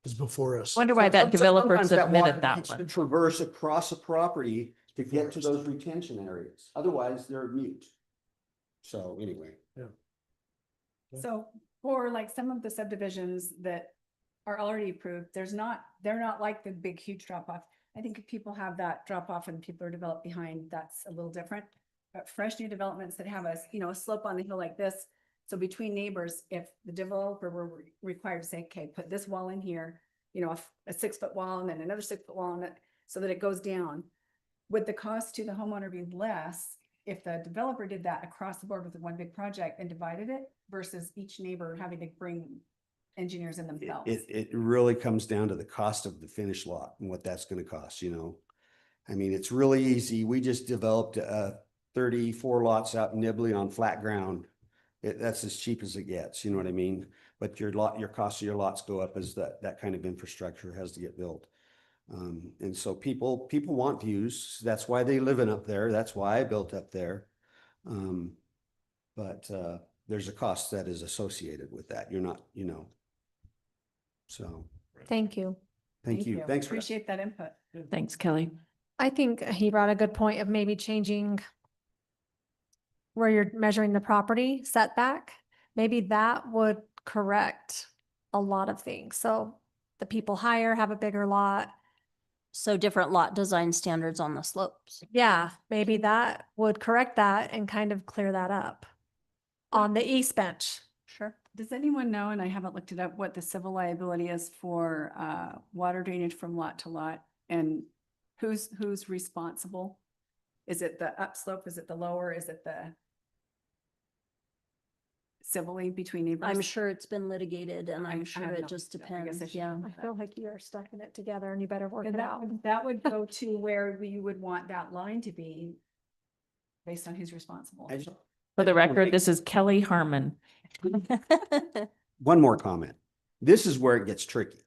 Is before us. Wonder why that developer sometimes water submitted that needs to one. traverse across a property to get to those retention areas. Otherwise, they're mute. So anyway. So for like some of the subdivisions that are already approved, they're not like the big huge drop off. I think if people have that drop off and people are developed behind, that's a little different. But fresh new developments that have a slope on the hill like this. So between neighbors, if the developer were required to say, okay, put this wall in here, a 6-foot wall and then another 6-foot wall and so that it goes down. Would the cost to the homeowner be less if the developer did that across the board with one big project and divided it versus each neighbor having to bring engineers in themselves? It really comes down to the cost of the finished lot and what that's gonna cost, you know? I mean, it's really easy. We just developed 34 lots out in Nibley on flat ground. That's as cheap as it gets, you know what I mean? But your cost of your lots go up as that kind of infrastructure has to get built. And so people want views. That's why they live in up there. That's why I built up there. But there's a cost that is associated with that. You're not, so Thank you. thank you. Thanks for. Appreciate that input. Thanks, Kelly. I think he brought a good point of maybe changing where you're measuring the property setback. Maybe that would correct a lot of things. So the people higher have a bigger lot. So different lot design standards on the slopes. Yeah, maybe that would correct that and kind of clear that up on the east bench. Sure. Does anyone know, and I haven't looked it up, what the civil liability is for water drainage from lot to lot? And who's responsible? Is it the upslope? Is it the lower? Is it the civilly between neighbors? I'm sure it's been litigated and I I'm sure have it no- just I guess I depends. should Yeah. know I feel like you are stuck in it together and you better work And it out. that would go to where you would want that line to be based on who's responsible. For the record, this is Kelly Harmon. One more comment. This is where it gets tricky,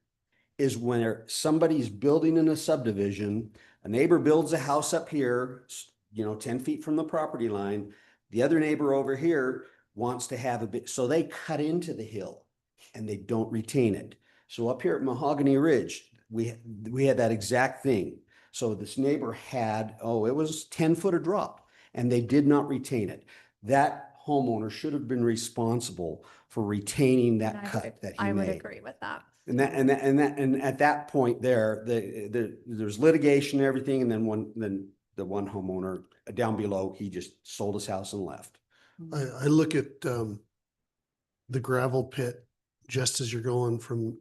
is when somebody's building in a subdivision, a neighbor builds a house up here, 10 feet from the property line. The other neighbor over here wants to have a bit, so they cut into the hill and they don't retain it. So up here at Mahogany Ridge, we had that exact thing. So this neighbor had, it was 10 foot of drop and they did not retain it. That homeowner should have been responsible for retaining that cut that he I would made. agree with that. And at that point there, there's litigation and everything, and then the one homeowner down below, he just sold his house and left. I look at the gravel pit just as you're going from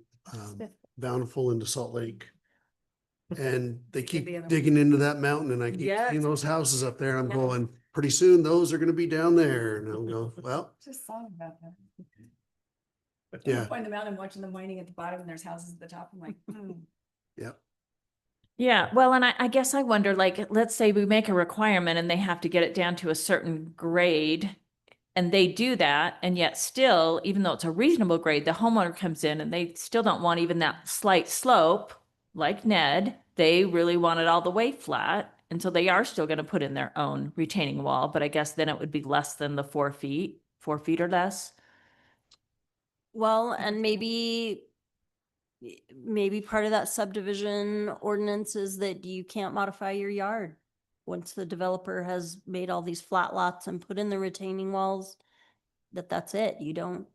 Bountiful into Salt Lake. And they keep the other one. digging into that mountain and I keep Yes. seeing those houses up there. I'm Yeah. going, pretty soon those are gonna be down there. And I'll go, well, Just thought about that. yeah, I'm pointing them out and watching them whining at the bottom and there's houses at the top. I'm like, yeah. Yeah, well, and I guess I wonder, like, let's say we make a requirement and they have to get it down to a certain grade. And they do that, and yet still, even though it's a reasonable grade, the homeowner comes in and they still don't want even that slight slope, like Ned. They really want it all the way flat. And so they are still gonna put in their own retaining wall, but I guess then it would be less than the 4 feet, 4 feet or less. Well, and maybe part of that subdivision ordinance is that you can't modify your yard. Once the developer has made all these flat lots and put in the retaining walls, that's it. You don't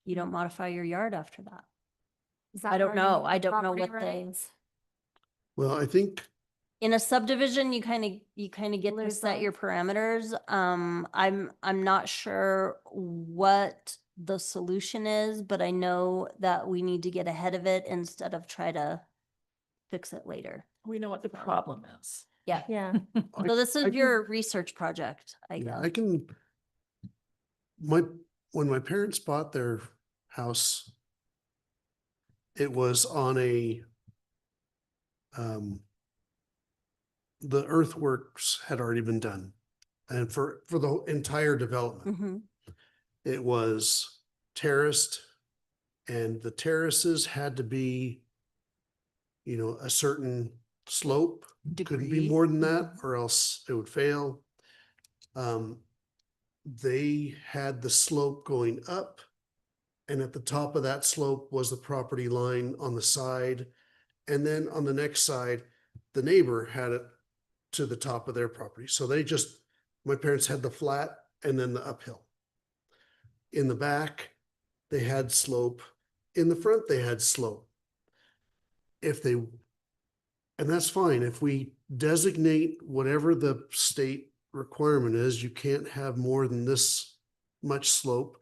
modify your yard after that. Is that I don't part of know. the I don't know property what they, rights? Well, I think, in a subdivision, you kind of get to Lose set your those. parameters. I'm not sure what the solution is, but I know that we need to get ahead of it instead of try to fix it later. We know what the problem is. Yeah. Yeah. So this I is can- your research project, I yeah, guess. I can, when my parents bought their house, it was on the earthworks had already been done. And for the entire development, Mhm. it was terraced and the terraces had to be, a certain slope. Couldn't be Degree. more than that or else it would fail. They had the slope going up. And at the top of that slope was the property line on the side. And then on the next side, the neighbor had it to the top of their property. So my parents had the flat and then the uphill. In the back, they had slope. In the front, they had slope. And that's fine. If we designate whatever the state requirement is, you can't have more than this much slope.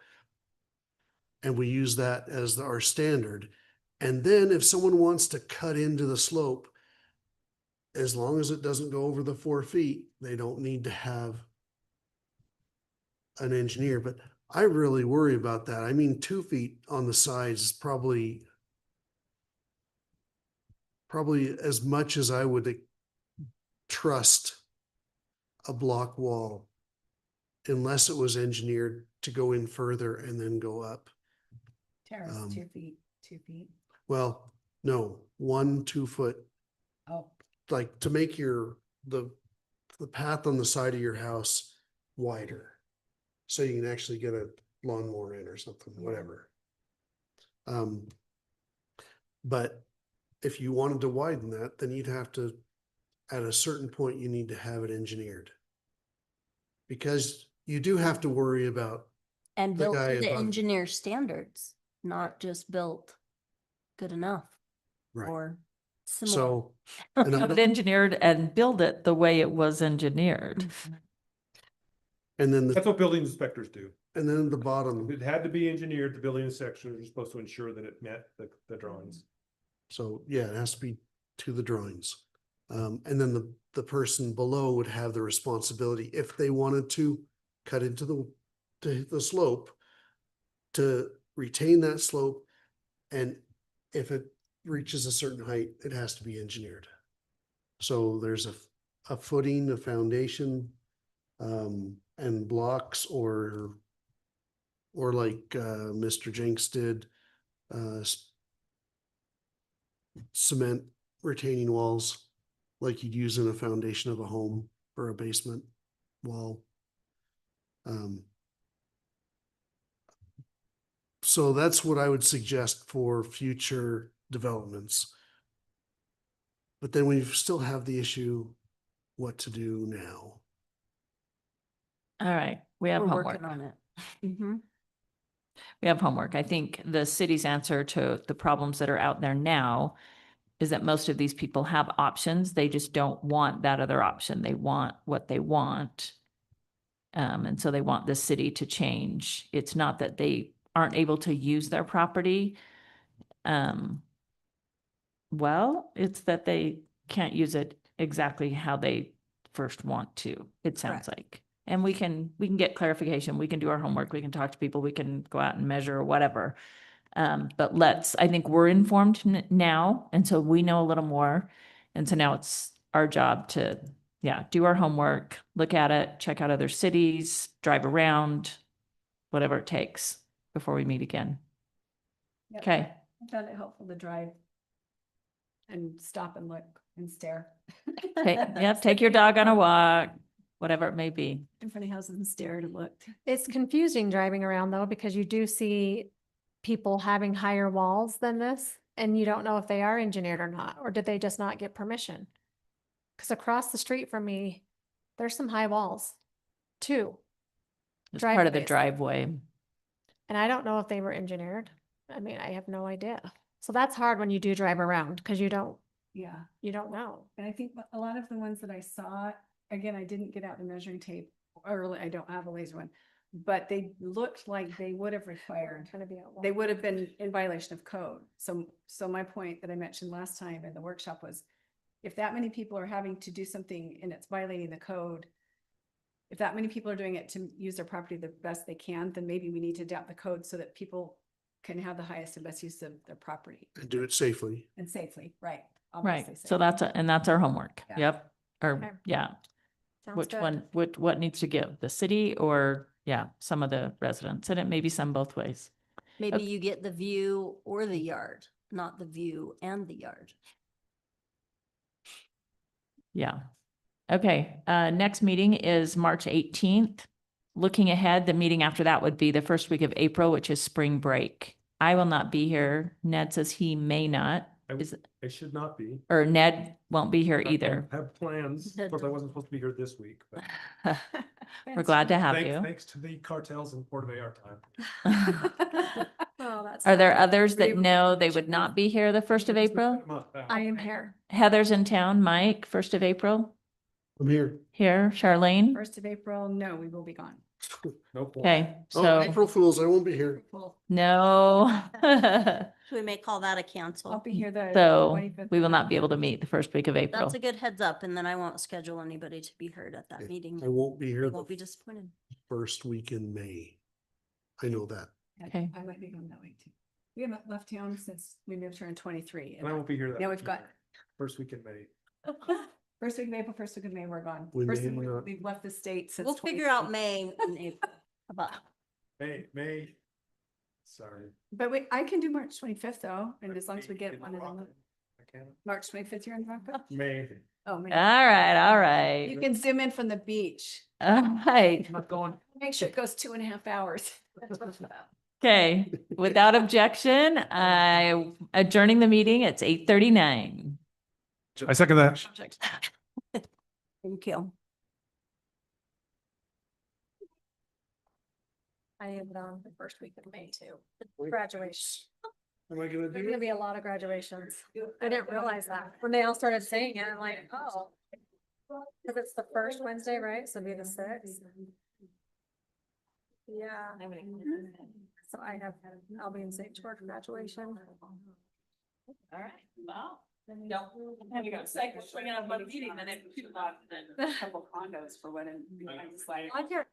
And we use that as our standard. And then if someone wants to cut into the slope, as long as it doesn't go over the 4 feet, they don't need to have an engineer, but I really worry about that. I mean, 2 feet on the sides is probably as much as I would trust a block wall unless it was engineered to go in further and then go up. terrace, Um, 2 feet, 2 feet. Well, no, 1 2 foot, Oh, like to make the path on the side of your house wider. So you can actually get a lawnmower in or something, whatever. But if you wanted to widen that, then you'd have to, at a certain point, you need to have it engineered. Because you do have to worry about, And The built guy to the above- engineer standards, not just built good enough right, or similar. so. and I Have it don't- engineered and build it the way it was engineered. And then That's what building inspectors do. and then the If bottom, it had to be engineered, the building inspectors are supposed to ensure that it met the drawings. so yeah, it has to be to the drawings. And then the person below would have the responsibility, if they wanted to cut into the slope, to retain that slope. And if it reaches a certain height, it has to be engineered. So there's a footing, a foundation, and blocks or like, Mr. Jenks did, cement retaining walls like you'd use in a foundation of a home or a basement wall. So that's what I would suggest for future developments. But then we still have the issue, what to do now. All right, We have We're homework. working on it. Mhm. We have homework. I think the city's answer to the problems that are out there now is that most of these people have options. They just don't want that other option. They want what they want. And so they want the city to change. It's not that they aren't able to use their property. Well, it's that they can't use it exactly how they first want to, it sounds like. And we can get clarification. We can do our homework. We can talk to people. We can go out and measure or whatever. But I think we're informed now. And so we know a little more. And so now it's our job to, do our homework, look at it, check out other cities, drive around, whatever it takes before we meet again. Yep. Okay. I found it helpful to drive and stop and look and stare. Take your dog on a walk, whatever it may be. In front of houses and stare and look. It's confusing driving around though, because you do see people having higher walls than this, and you don't know if they are engineered or not, or did they just not get permission? Because across the street from me, there's some high walls too. It's part of the Driveways. driveway. And I don't know if they were engineered. I mean, I have no idea. So that's hard when you do drive around because you don't Yeah. know. And I think a lot of the ones that I saw, again, I didn't get out the measuring tape, or I don't have a laser one, but they looked like they would have required, they would have been in violation of code. So my point that I mentioned last time in the workshop was, if that many people are having to do something and it's violating the code, if that many people are doing it to use their property the best they can, then maybe we need to adapt the code so that people can have the highest and best use of their property And do it safely. and safely, right? Right. obviously So safely. that's our homework. Yeah. Yep. Okay. Or, yeah. Sounds Which good. one, what needs to give? The city or, some of the residents? And it may be some both ways. Maybe Okay. you get the view or the yard, not the view and the yard. Yeah. Okay. Next meeting is March 18th. Looking ahead, the meeting after that would be the first week of April, which is spring break. I will not be here. Ned says he may not. I should not be. Or Ned won't be here I either. have plans. Of course, I wasn't supposed to be here this week, but We're glad to have you. thanks to the cartels and Port of AR time. Oh, that's. Are there others that know they would not be here the 1st of April? I am here. Heather's in town. Mike, 1st of April, I'm here. here. Charlene? 1st of April, no, we will be gone. No point. Okay, Oh, so April Fools, I won't be here. no. So we may call that a I'll cancel. be here the. So 25th. we will not be able to meet the first week of April. That's a good heads up, and then I won't schedule anybody to be heard at that meeting. I won't be They here won't the be disappointed. first week in May. I know that. Okay. I might be going that way too. We haven't left town since we moved here in 23. And I won't be here that. Now we've got First week in May. first week of April, first week of May, we're gone. We First may week not- we've left the state since. We'll figure out May and April. About May. Sorry. But I can do March 25th though, and as long as we get one of them, I can't. March 25th, you're in Rockville? May. Oh, man. All right. You can zoom in from the beach. All right. I'm not going. Make sure it goes 2.5 hours. Okay. Without objection, I adjourning the meeting. It's 8:39. I second that. thank you. I am on the first week of May too. Graduation. Am I gonna There's do gonna it? be a lot of graduations. I didn't realize that. When they all started saying it, I'm like, oh. Cause it's the first Wednesday, right? So it'll be the 6th. Yeah. So I'll be in St. George graduation. All right. Wow. Don't have you got second swinging on one meeting, then it. Couple condos for what. I can't